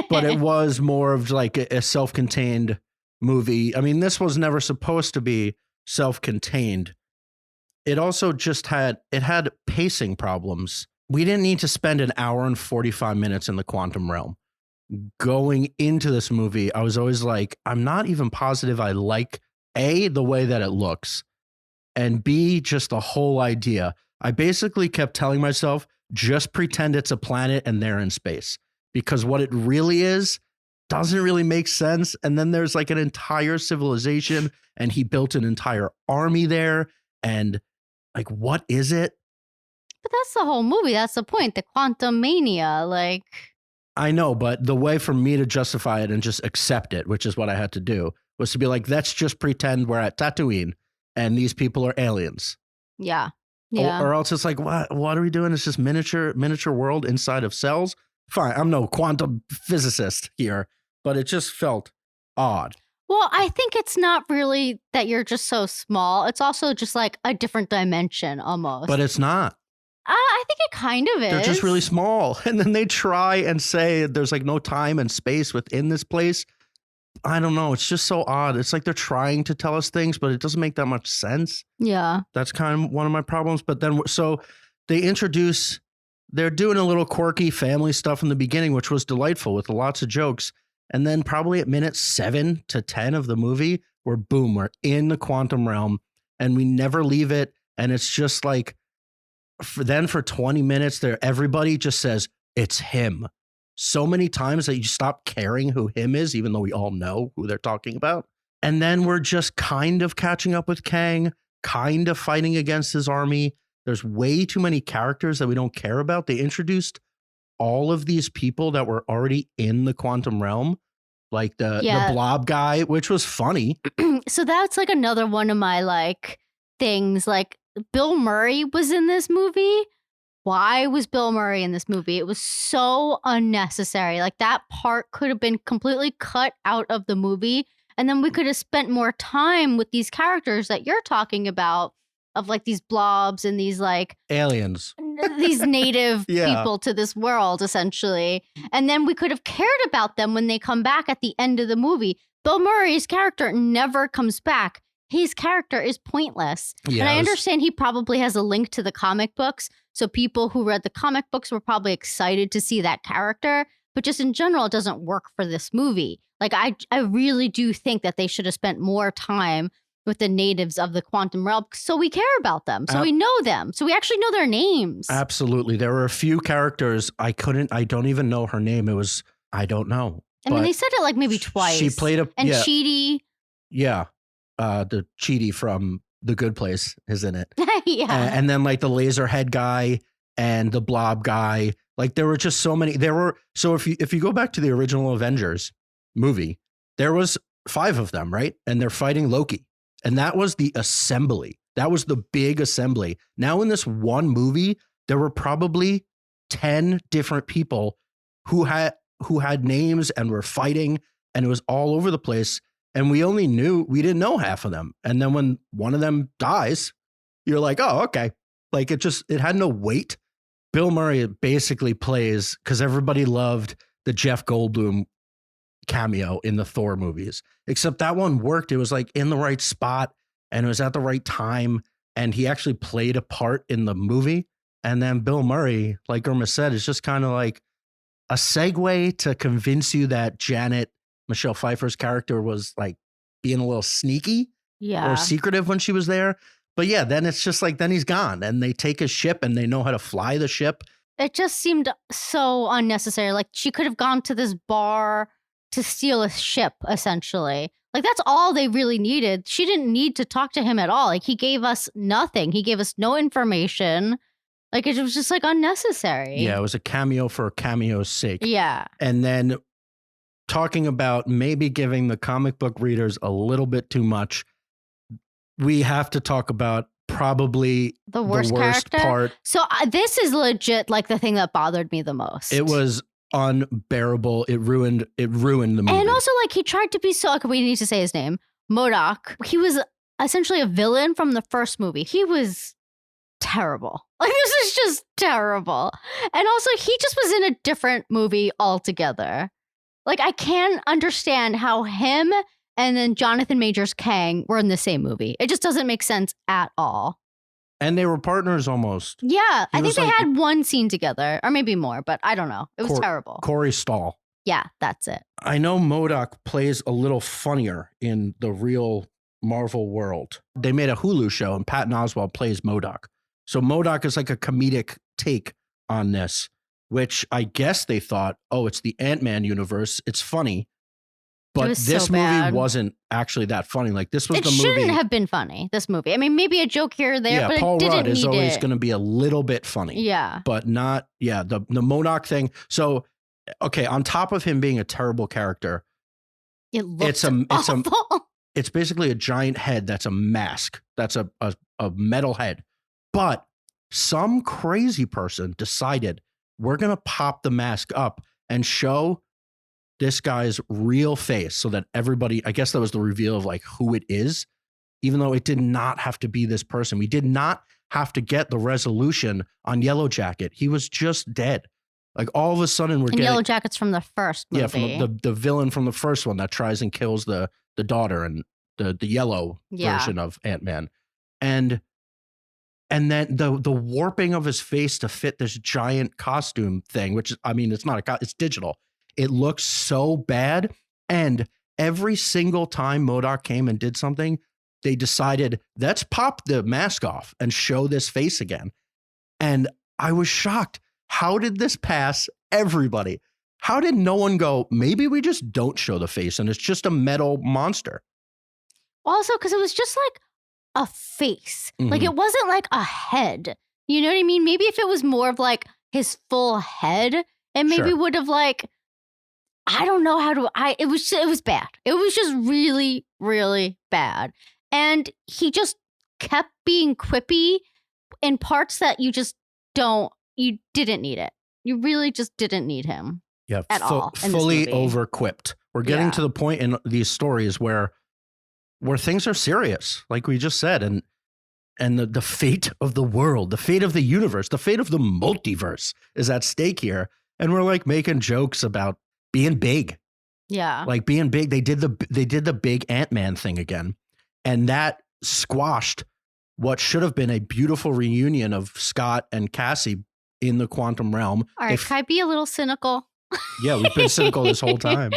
But it was more of like a self-contained movie. I mean, this was never supposed to be self-contained. It also just had pacing problems. We didn't need to spend an hour and 45 minutes in the quantum realm. Going into this movie, I was always like, I'm not even positive I like A, the way that it looks, and B, just the whole idea. I basically kept telling myself, just pretend it's a planet and they're in space, because what it really is doesn't really make sense. And then there's like an entire civilization and he built an entire army there. And like, what is it? But that's the whole movie. That's the point. The Quantumania, like. I know, but the way for me to justify it and just accept it, which is what I had to do, was to be like, let's just pretend we're at Tatooine and these people are aliens. Yeah. Yeah. Or else it's like, what are we doing? It's just miniature world inside of cells. Fine. I'm no quantum physicist here, but it just felt odd. Well, I think it's not really that you're just so small. It's also just like a different dimension almost. But it's not. I think it kind of is. They're just really small. And then they try and say there's like no time and space within this place. I don't know. It's just so odd. It's like they're trying to tell us things, but it doesn't make that much sense. Yeah. That's kind of one of my problems. But then, so they're doing a little quirky family stuff in the beginning, which was delightful with lots of jokes. And then probably at minute 7 to 10 of the movie, we're in the quantum realm and we never leave it. And it's just like, for 20 minutes there, everybody just says it's him so many times that you stop caring who him is, even though we all know who they're talking about. And then we're just kind of catching up with Kang, kind of fighting against his army. There's way too many characters that we don't care about. They introduced all of these people that were already in the quantum realm, like the blob guy, which was funny. So that's like another one of my like things. Like, Bill Murray was in this movie. Why was Bill Murray in this movie? It was so unnecessary. Like, that part could have been completely cut out of the movie. And then we could have spent more time with these characters that you're talking about, of like these blobs and these like aliens, these native people to this world, essentially. And then we could have cared about them when they come back at the end of the movie. Bill Murray's character never comes back. His character is pointless. Yes. And I understand he probably has a link to the comic books. So people who read the comic books were probably excited to see that character. But just in general, it doesn't work for this movie. Like, I really do think that they should have spent more time with the natives of the quantum realm. So we care about them. So we know them. So we actually know their names. Absolutely. There were a few characters I don't even know her name. It was, I don't know. I mean, they said it like maybe twice. She played Chidi. Yeah. The Chidi from The Good Place is in it. Yeah. And then like the laser head guy and the blob guy. Like there were just so many. So if you go back to the original Avengers movie, there was 5 of them, right? And they're fighting Loki. And that was the assembly. That was the big assembly. Now in this one movie, there were probably 10 different people who had names and were fighting, and it was all over the place. And we didn't know half of them. And then when one of them dies, you're like, oh, okay. Like it had no weight. Bill Murray basically plays, because everybody loved the Jeff Goldblum cameo in the Thor movies, except that one worked. It was like in the right spot and it was at the right time. And he actually played a part in the movie. And then Bill Murray, like Irma said, is just kind of like a segue to convince you that Janet, Michelle Pfeiffer's character, was like being a little sneaky or secretive when she was there. But yeah, then it's just like, then he's gone and they take his ship and they know how to fly the ship. It just seemed so unnecessary. Like she could have gone to this bar to steal a ship, essentially. Like that's all they really needed. She didn't need to talk to him at all. Like he gave us nothing. He gave us no information. Like it was just like unnecessary. Yeah, it was a cameo for a cameo's sake. Yeah. And then talking about maybe giving the comic book readers a little bit too much, we have to talk about probably the worst part. So this is legit like the thing that bothered me the most. It was unbearable. It ruined the movie. And also like he tried to be so, okay, we need to say his name, MODOK. He was essentially a villain from the first movie. He was terrible. Like this is just terrible. And also he just was in a different movie altogether. Like I can't understand how him and then Jonathan Majors Kang were in the same movie. It just doesn't make sense at all. And they were partners almost. Yeah, I think they had one scene together, or maybe more, but I don't know. It was terrible. Corey Stoll. Yeah, that's it. I know MODOK plays a little funnier in the real Marvel world. They made a Hulu show and Patton Oswalt plays MODOK. So MODOK is like a comedic take on this, which I guess they thought, oh, it's the Ant-Man universe. It's funny. But this movie wasn't actually that funny. Like this was the movie. It shouldn't have been funny, this movie. I mean, maybe a joke here or there, but Paul it didn't Rudd is need always it. going to be a little bit funny. Yeah. But not, the MODOK thing. So, okay, on top of him being a terrible character, it's awful. It's basically a giant head that's a mask. That's a metal head. But some crazy person decided we're going to pop the mask up and show this guy's real face so that everybody, I guess that was the reveal of like who it is, even though it did not have to be this person. We did not have to get the resolution on Yellow Jacket. He was just dead. Like all of a sudden we're getting Yellow Jacket's from the first movie. Yeah, from the villain from the first one that tries and kills the daughter and the yellow version of Ant-Man. And then the warping of his face to fit this giant costume thing, which I mean, it's not it's digital. It looks so bad. And every single time MODOK came and did something, they decided, let's pop the mask off and show this face again. And I was shocked. How did this pass everybody? How did no one go, maybe we just don't show the face and it's just a metal monster? Also, because it was just like a face. Mm-hmm. Like it wasn't like a head. You know what I mean? Maybe if it was more of like his full head, it maybe would have like, I don't know how to, it was bad. It was just really, really bad. And he just kept being quippy in parts that you didn't need it. You really just didn't need him. Yeah, at all. Fully over-quipped. We're getting to the point in these stories where things are serious, like we just said, and the fate of the world, the fate of the universe, the fate of the multiverse is at stake here. And we're like making jokes about being big. Yeah. Like being big. They did the big Ant-Man thing again. And that squashed what should have been a beautiful reunion of Scott and Cassie in the quantum realm. All right, can I be a little cynical? Yeah, we've been cynical this whole time.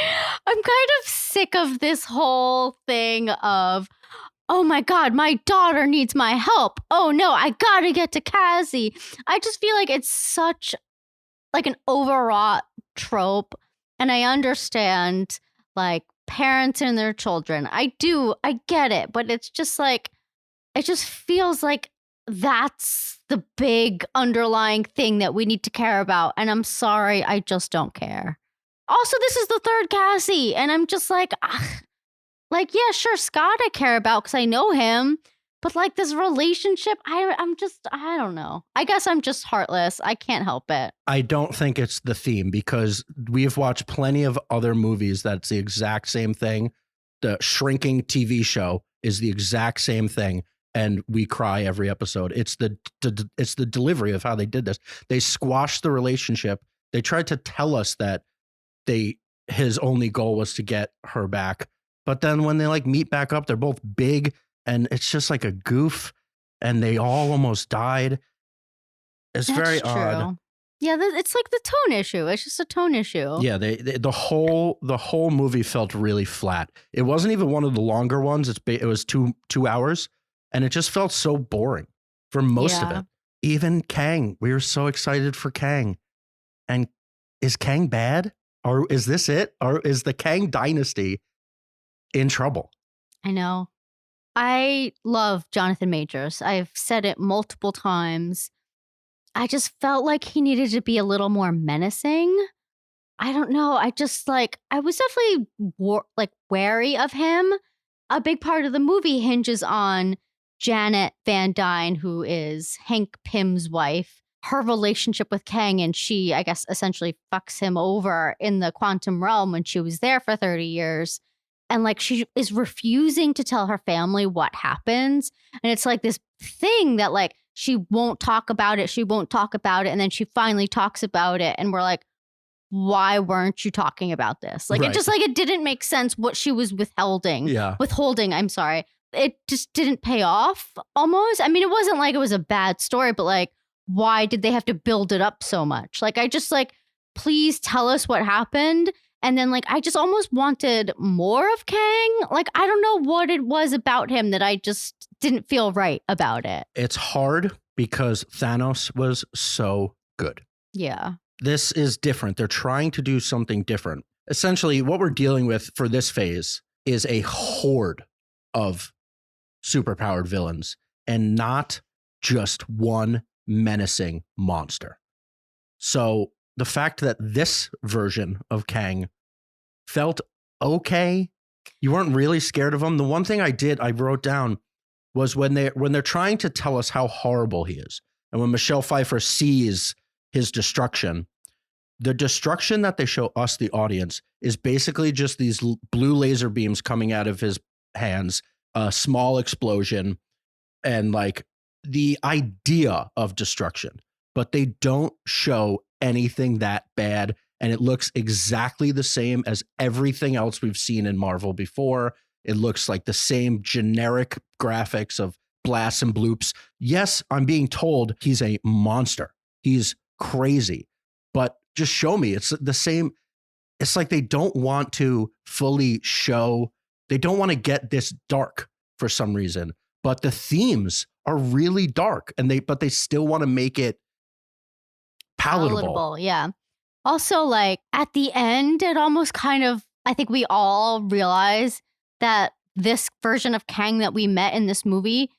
I'm kind of sick of this whole thing of, oh my God, my daughter needs my help. Oh no, I gotta get to Cassie. I just feel like it's such like an overwrought trope. And I understand like parents and their children. I get it. But it's just like, it just feels like that's the big underlying thing that we need to care about. And I'm sorry, I just don't care. Also, this is the third Cassie. And I'm just like, like, yeah, sure, Scott I care about because I know him. But like this relationship, I don't know. I guess I'm just heartless. I can't help it. I don't think it's the theme because we've watched plenty of other movies that's the exact same thing. The Shrinking TV show is the exact same thing. And we cry every episode. It's the delivery of how they did this. They squashed the relationship. They tried to tell us that his only goal was to get her back. But then when they like meet back up, they're both big. And it's just like a goof, and they all almost died. It's very odd. Yeah, it's like the tone issue. It's just a tone issue. Yeah, the whole movie felt really flat. It wasn't even one of the longer ones. It was 2 hours, and it just felt so boring for most of it. Even Kang, we were so excited for Kang, and is Kang bad, or is this it, or is the Kang dynasty in trouble? I know. I love Jonathan Majors. I've said it multiple times. I just felt like he needed to be a little more menacing. I don't know. I was definitely wary of him. A big part of the movie hinges on Janet Van Dyne, who is Hank Pym's wife, her relationship with Kang, and she, I guess, essentially fucks him over in the quantum realm when she was there for 30 years. And like she is refusing to tell her family what happens. And it's like this thing that like she won't talk about it. She won't talk about it. And then she finally talks about it. And we're like, why weren't you talking about this? Like It just like it didn't make sense what she was withholding. I'm sorry. It just didn't pay off almost. I mean, it wasn't like it was a bad story, but like, why did they have to build it up so much? Like, I just like, please tell us what happened. And then, like, I just almost wanted more of Kang. Like, I don't know what it was about him that I just didn't feel right about it. It's hard because Thanos was so good. Yeah. This is different. They're trying to do something different. Essentially, what we're dealing with for this phase is a horde of superpowered villains and not just one menacing monster. So the fact that this version of Kang felt okay, you weren't really scared of him. The one thing I wrote down was when they're trying to tell us how horrible he is, and when Michelle Pfeiffer sees his destruction, the destruction that they show us, the audience, is basically just these blue laser beams coming out of his hands, a small explosion, and like the idea of destruction. But they don't show anything that bad, and it looks exactly the same as everything else we've seen in Marvel before. It looks like the same generic graphics of blasts and bloops. Yes, I'm being told he's a monster. He's crazy, but just show me. It's the same. It's like they don't want to fully show. They don't want to get this dark for some reason, but the themes are really dark, and they still want to make it palatable. Yeah. Also, like at the end, it almost kind of, I think we all realize that this version of Kang that we met in this movie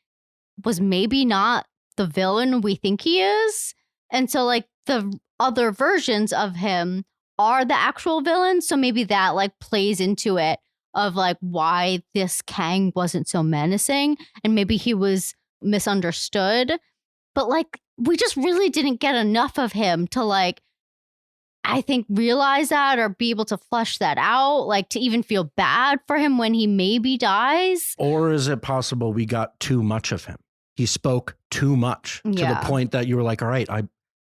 was maybe not the villain we think he is. And so like the other versions of him are the actual villains. So maybe that like plays into it of like why this Kang wasn't so menacing, and maybe he was misunderstood. But like we just really didn't get enough of him to like, I think, realize that or be able to flush that out, like to even feel bad for him when he maybe dies. Or is it possible we got too much of him? He spoke too much to the point that you were like, all right,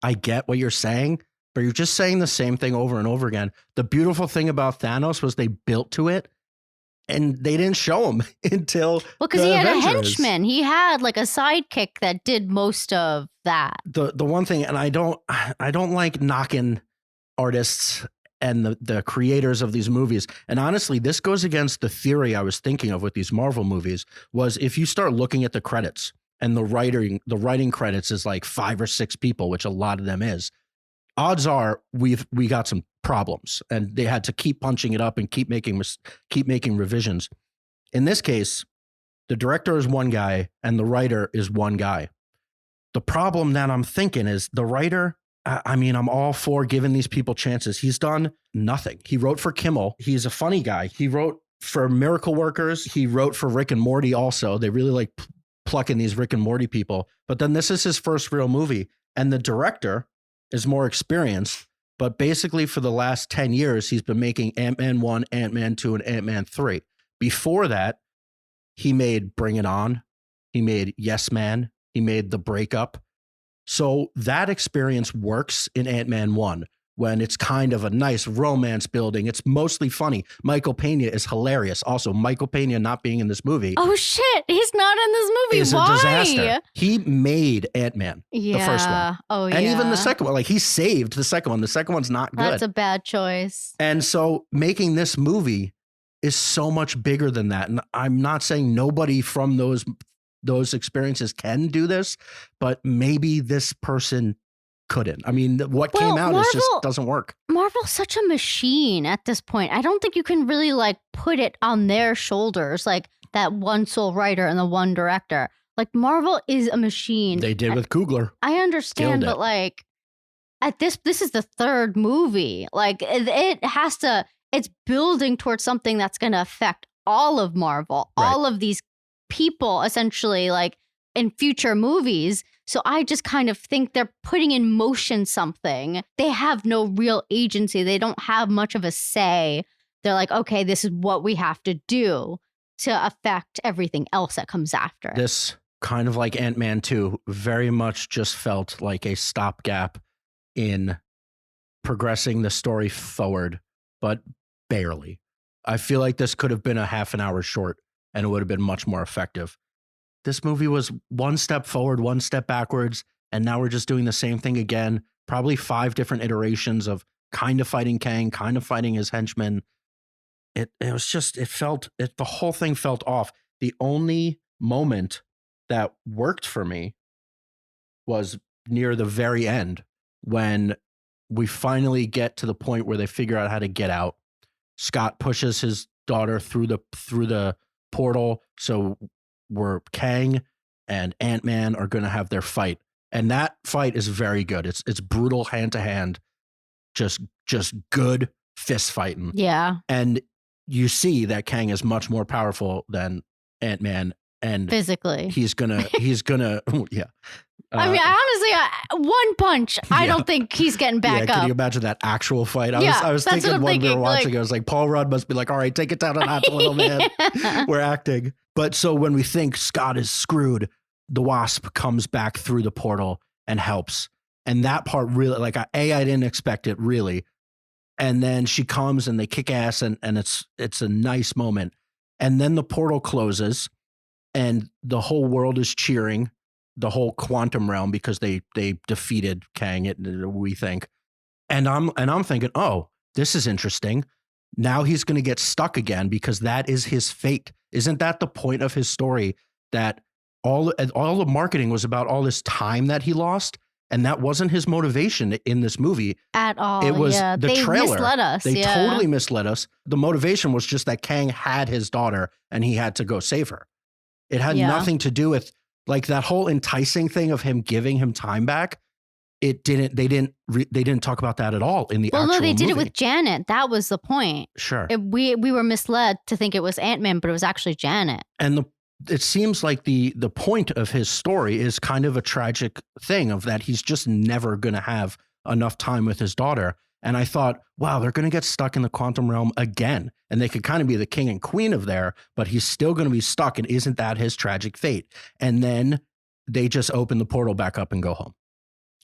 I get what you're saying, but you're just saying the same thing over and over again. The beautiful thing about Thanos was they built to it, and they didn't show him until because he had a henchman. He had like a sidekick that did most of that. The one thing, and I don't like knocking artists and the creators of these movies. And honestly, this goes against the theory I was thinking of with these Marvel movies, was if you start looking at the credits and the writing credits is like 5 or 6 people, which a lot of them is, odds are we got some problems, and they had to keep punching it up and keep making revisions. In this case, the director is one guy and the writer is one guy. The problem that I'm thinking is the writer, I mean, I'm all for giving these people chances. He's done nothing. He wrote for Kimmel. He's a funny guy. He wrote for Miracle Workers. He wrote for Rick and Morty also. They really like plucking these Rick and Morty people. But then this is his first real movie. And the director is more experienced. But basically for the last 10 years, he's been making Ant-Man 1, Ant-Man 2, and Ant-Man 3. Before that, he made Bring It On. He made Yes Man. He made The Breakup. So that experience works in Ant-Man 1 when it's kind of a nice romance building. It's mostly funny. Michael Pena is hilarious. Also, Michael Pena not being in this movie. Oh, shit. He's not in this movie. Is Why? a disaster. He made Ant-Man, the first one. Oh, and even the second one. Like, he saved the second one. The second one's not good. That's a bad choice. And so making this movie is so much bigger than that. And I'm not saying nobody from those experiences can do this, but maybe this person couldn't. I mean, what came out is just doesn't work. Marvel's such a machine at this point. I don't think you can really like put it on their shoulders, like that one sole writer and the one director. Like, Marvel is a machine. They did with Coogler. I understand, but like at this is the third movie. Like, it has to, it's building towards something that's going to affect all of Marvel, all of these people essentially, like in future movies. So I just kind of think they're putting in motion something. They have no real agency. They don't have much of a say. They're like, okay, this is what we have to do to affect everything else that comes after. This, kind of like Ant-Man 2, very much just felt like a stopgap in progressing the story forward, but barely. I feel like this could have been a half an hour short and it would have been much more effective. This movie was one step forward, one step backwards, and now we're just doing the same thing again. Probably 5 different iterations of kind of fighting Kang, kind of fighting his henchmen. It was just, the whole thing felt off. The only moment that worked for me was near the very end when we finally get to the point where they figure out how to get out. Scott pushes his daughter through the portal, so where Kang and Ant-Man are going to have their fight. And that fight is very good. It's brutal, hand to hand, just good fist fighting. Yeah. And you see that Kang is much more powerful than Ant-Man, and physically he's gonna yeah. I mean, honestly, one punch, I don't think he's getting back up. Can you imagine that actual fight? I was thinking when we were watching, I was like, Paul Rudd must be like, all right, take it down a notch, little man. We're acting. But so when we think Scott is screwed, the Wasp comes back through the portal and helps. And that part really, like, I didn't expect it really. And then she comes and they kick ass, and it's a nice moment. And then the portal closes and the whole world is cheering, the whole quantum realm, because they defeated Kang, we think. And I'm thinking, oh, this is interesting. Now he's going to get stuck again because that is his fate. Isn't that the point of his story? That all the marketing was about all this time that he lost, and that wasn't his motivation in this movie at all. It was the trailer. Misled us. They totally misled us. The motivation was just that Kang had his daughter and he had to go save her. It had nothing to do with like that whole enticing thing of him giving him time back. They didn't talk about that at all in the actual movie. Well, no, they did it with Janet. That was the point. Sure. We were misled to think it was Ant-Man, but it was actually Janet. And it seems like the point of his story is kind of a tragic thing of that he's just never going to have enough time with his daughter. And I thought, wow, they're going to get stuck in the quantum realm again. And they could kind of be the king and queen of there, but he's still going to be stuck. And isn't that his tragic fate? And then they just open the portal back up and go home.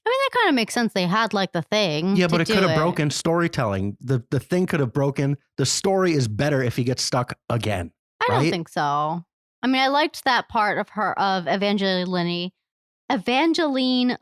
I mean, that kind of makes sense. They had like the thing. Yeah, but it could have broken storytelling. The thing could have broken. The story is better if he gets stuck again. I don't think so. I mean, I liked that part of Evangeline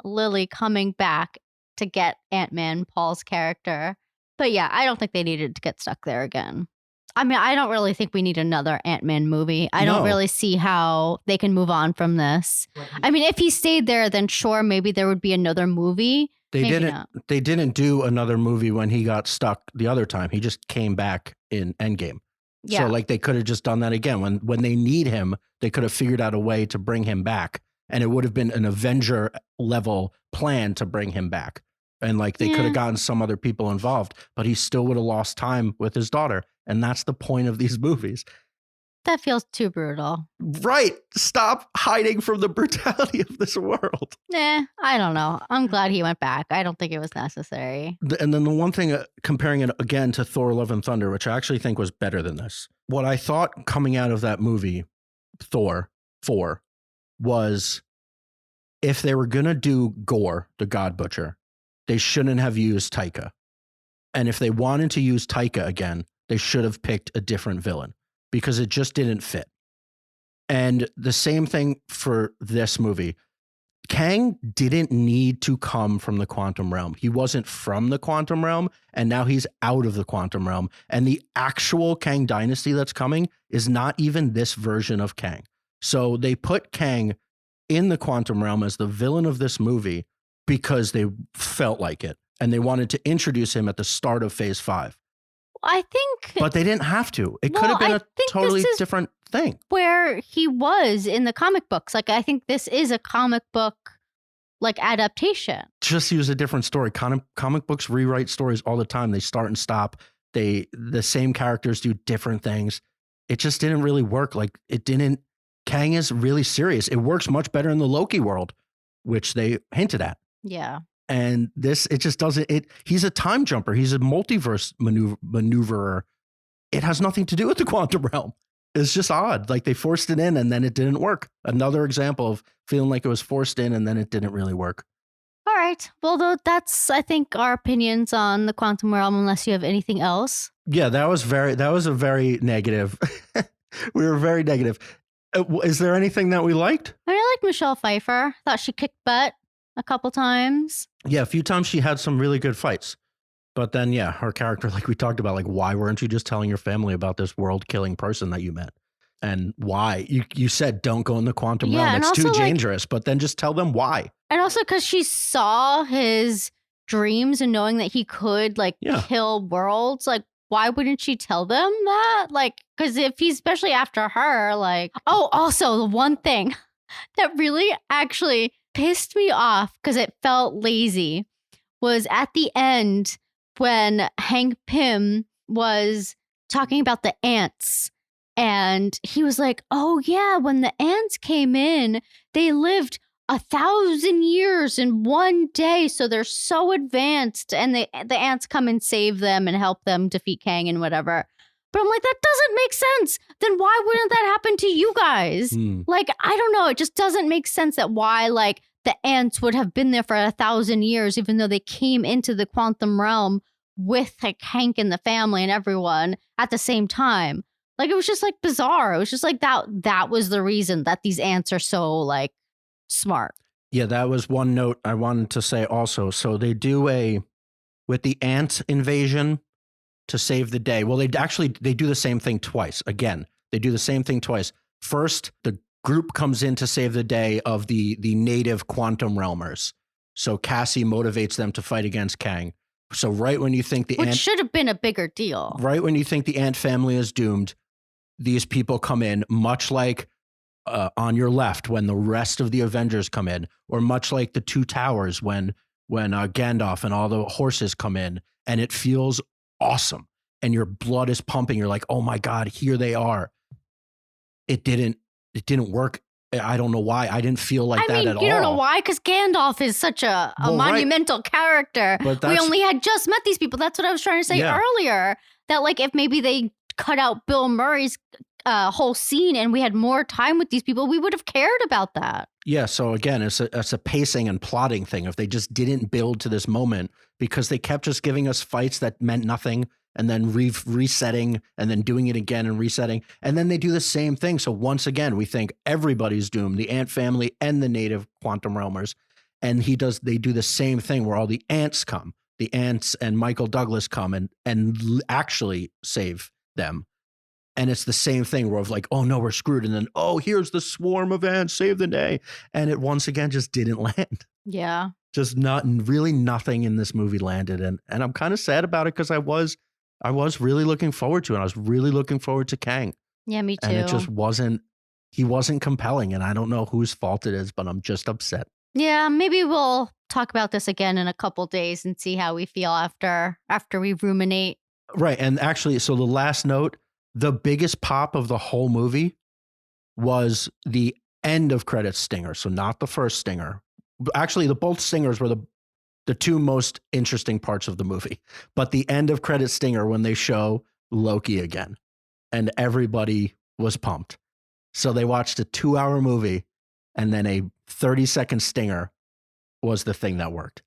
Lilly coming back to get Ant-Man, Paul's character. But yeah, I don't think they needed to get stuck there again. I mean, I don't really think we need another Ant-Man movie. I don't really see how they can move on from this. I mean, if he stayed there, then sure, maybe there would be another movie. They Maybe didn't. not. They didn't do another movie when he got stuck the other time. He just came back in Endgame. Yeah. So like they could have just done that again. When they need him, they could have figured out a way to bring him back, and it would have been an Avenger level plan to bring him back. And like they could have gotten some other people involved, but he still would have lost time with his daughter. And that's the point of these movies. That feels too brutal. Right. Stop hiding from the brutality of this world. I don't know. I'm glad he went back. I don't think it was necessary. And then the one thing, comparing it again to Thor: Love and Thunder, which I actually think was better than this. What I thought coming out of that movie, Thor 4, was if they were going to do Gore, the God Butcher, they shouldn't have used Taika. And if they wanted to use Taika again, they should have picked a different villain because it just didn't fit. And the same thing for this movie. Kang didn't need to come from the quantum realm. He wasn't from the quantum realm, and now he's out of the quantum realm. And the actual Kang dynasty that's coming is not even this version of Kang. So they put Kang in the quantum realm as the villain of this movie because they felt like it. And they wanted to introduce him at the start of Phase 5. I think... But they didn't have to. It could have been a totally different thing. Where he was in the comic books. Like, I think this is a comic book, like, adaptation. Just use a different story. Comic books rewrite stories all the time. They start and stop. The same characters do different things. It just didn't really work. Like, it didn't... Kang is really serious. It works much better in the Loki world, which they hinted at. Yeah. And this, it just doesn't, he's a time jumper. He's a multiverse maneuverer. It has nothing to do with the quantum realm. It's just odd. Like they forced it in and then it didn't work. Another example of feeling like it was forced in and then it didn't really work. All right. Well, that's, I think, our opinions on the quantum realm, unless you have anything else. Yeah, that was a very negative. We were very negative. Is there anything that we liked? I really liked Michelle Pfeiffer. Thought she kicked butt a couple times. Yeah, a few times she had some really good fights. But then, yeah, her character, like we talked about, like, why weren't you just telling your family about this world-killing person that you met? And why? You said don't go in the quantum realm. It's too dangerous. But then just tell them why. And also because she saw his dreams and knowing that he could, like, kill worlds. Like, why wouldn't she tell them that? Like, because if he's especially after her, like... Oh, also, the one thing that really actually pissed me off because it felt lazy was at the end when Hank Pym was talking about the ants and he was like, oh yeah, when the ants came in, they lived 1,000 years in one day, so they're so advanced, and the ants come and save them and help them defeat Kang and whatever. But I'm like, that doesn't make sense. Then why wouldn't that happen to you guys? Like, I don't know. It just doesn't make sense that why, like, the ants would have been there for 1,000 years, even though they came into the quantum realm with, like, Hank and the family and everyone at the same time. Like, it was just, like, bizarre. It was just like that was the reason that these ants are so, like, smart. Yeah, that was one note I wanted to say also. So they do with the ant invasion to save the day. Well, they do the same thing twice. Again, they do the same thing twice. First, the group comes in to save the day of the native quantum realmers. So Cassie motivates them to fight against Kang. So right when you think Which should have been a bigger deal. Right when you think the ant family is doomed, these people come in, much like on your left when the rest of the Avengers come in, or much like the Two Towers when Gandalf and all the horses come in, and it feels awesome and your blood is pumping. You're like, oh my God, here they are. It didn't work. I don't know why. I didn't feel like that at all. You don't know why? Because Gandalf is such a monumental character. We only had just met these people. That's what I was trying to say earlier. That, like, if maybe they cut out Bill Murray's whole scene and we had more time with these people, we would have cared about that. Yeah. So again, it's a pacing and plotting thing. If they just didn't build to this moment, because they kept just giving us fights that meant nothing and then resetting and then doing it again and resetting. And then they do the same thing. So once again, we think everybody's doomed, the ant family and the native quantum realmers. And they do the same thing where all the ants come. the ants and Michael Douglas come and actually save them. And it's the same thing where like, oh no, we're screwed. And then, oh, here's the swarm of ants, save the day. And it once again just didn't land. Yeah. Just really nothing in this movie landed. And I'm kind of sad about it because I was really looking forward to it. I was really looking forward to Kang. Yeah, me too. And it just he wasn't compelling. And I don't know whose fault it is, but I'm just upset. Yeah, maybe we'll talk about this again in a couple days and see how we feel after we ruminate. Right. And actually, so the last note, the biggest pop of the whole movie was the end of credits stinger. So not the first stinger. Actually, both stingers were the two most interesting parts of the movie. But the end of credits stinger when they show Loki again. And everybody was pumped. So they watched a 2-hour movie and then a 30-second stinger was the thing that worked.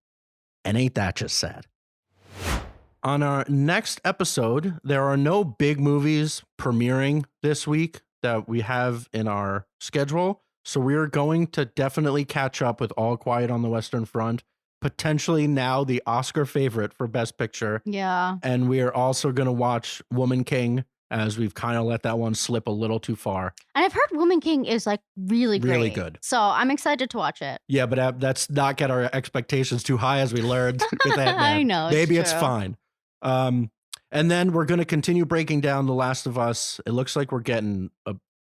And ain't that just sad? On our next episode, there are no big movies premiering this week that we have in our schedule. So we're going to definitely catch up with All Quiet on the Western Front, potentially now the Oscar favorite for Best Picture. Yeah. And we are also going to watch Woman King, as we've kind of let that one slip a little too far. And I've heard Woman King is like really great. Really good. So I'm excited to watch it. Yeah, but let's not get our expectations too high, as we learned with Ant-Man. I know. Maybe it's fine. And then we're going to continue breaking down The Last of Us. It looks like we're getting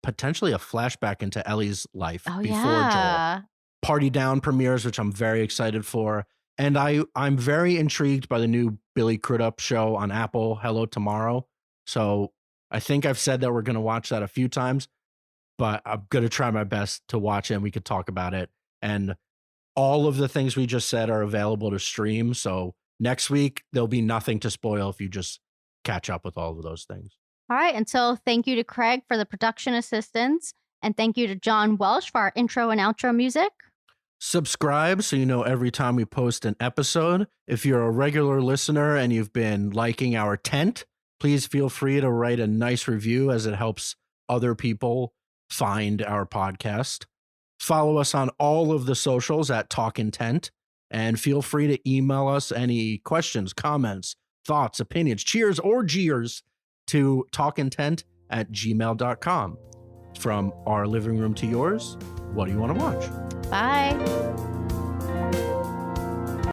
potentially a flashback into Ellie's life before Joel. Party Down premieres, which I'm very excited for. And I'm very intrigued by the new Billy Crudup show on Apple, Hello Tomorrow. So I think I've said that we're going to watch that a few times, but I'm going to try my best to watch it and we could talk about it. And all of the things we just said are available to stream. So next week, there'll be nothing to spoil if you just catch up with all of those things. All right. And so thank you to Craig for the production assistance. And thank you to John Welsh for our intro and outro music. Subscribe so you know every time we post an episode. If you're a regular listener and you've been liking our tent, please feel free to write a nice review as it helps other people find our podcast. Follow us on all of the socials at Talkin Tent. And feel free to email us any questions, comments, thoughts, opinions, cheers or jeers to talkintent@gmail.com. From our living room to yours, what do you want to watch? Bye.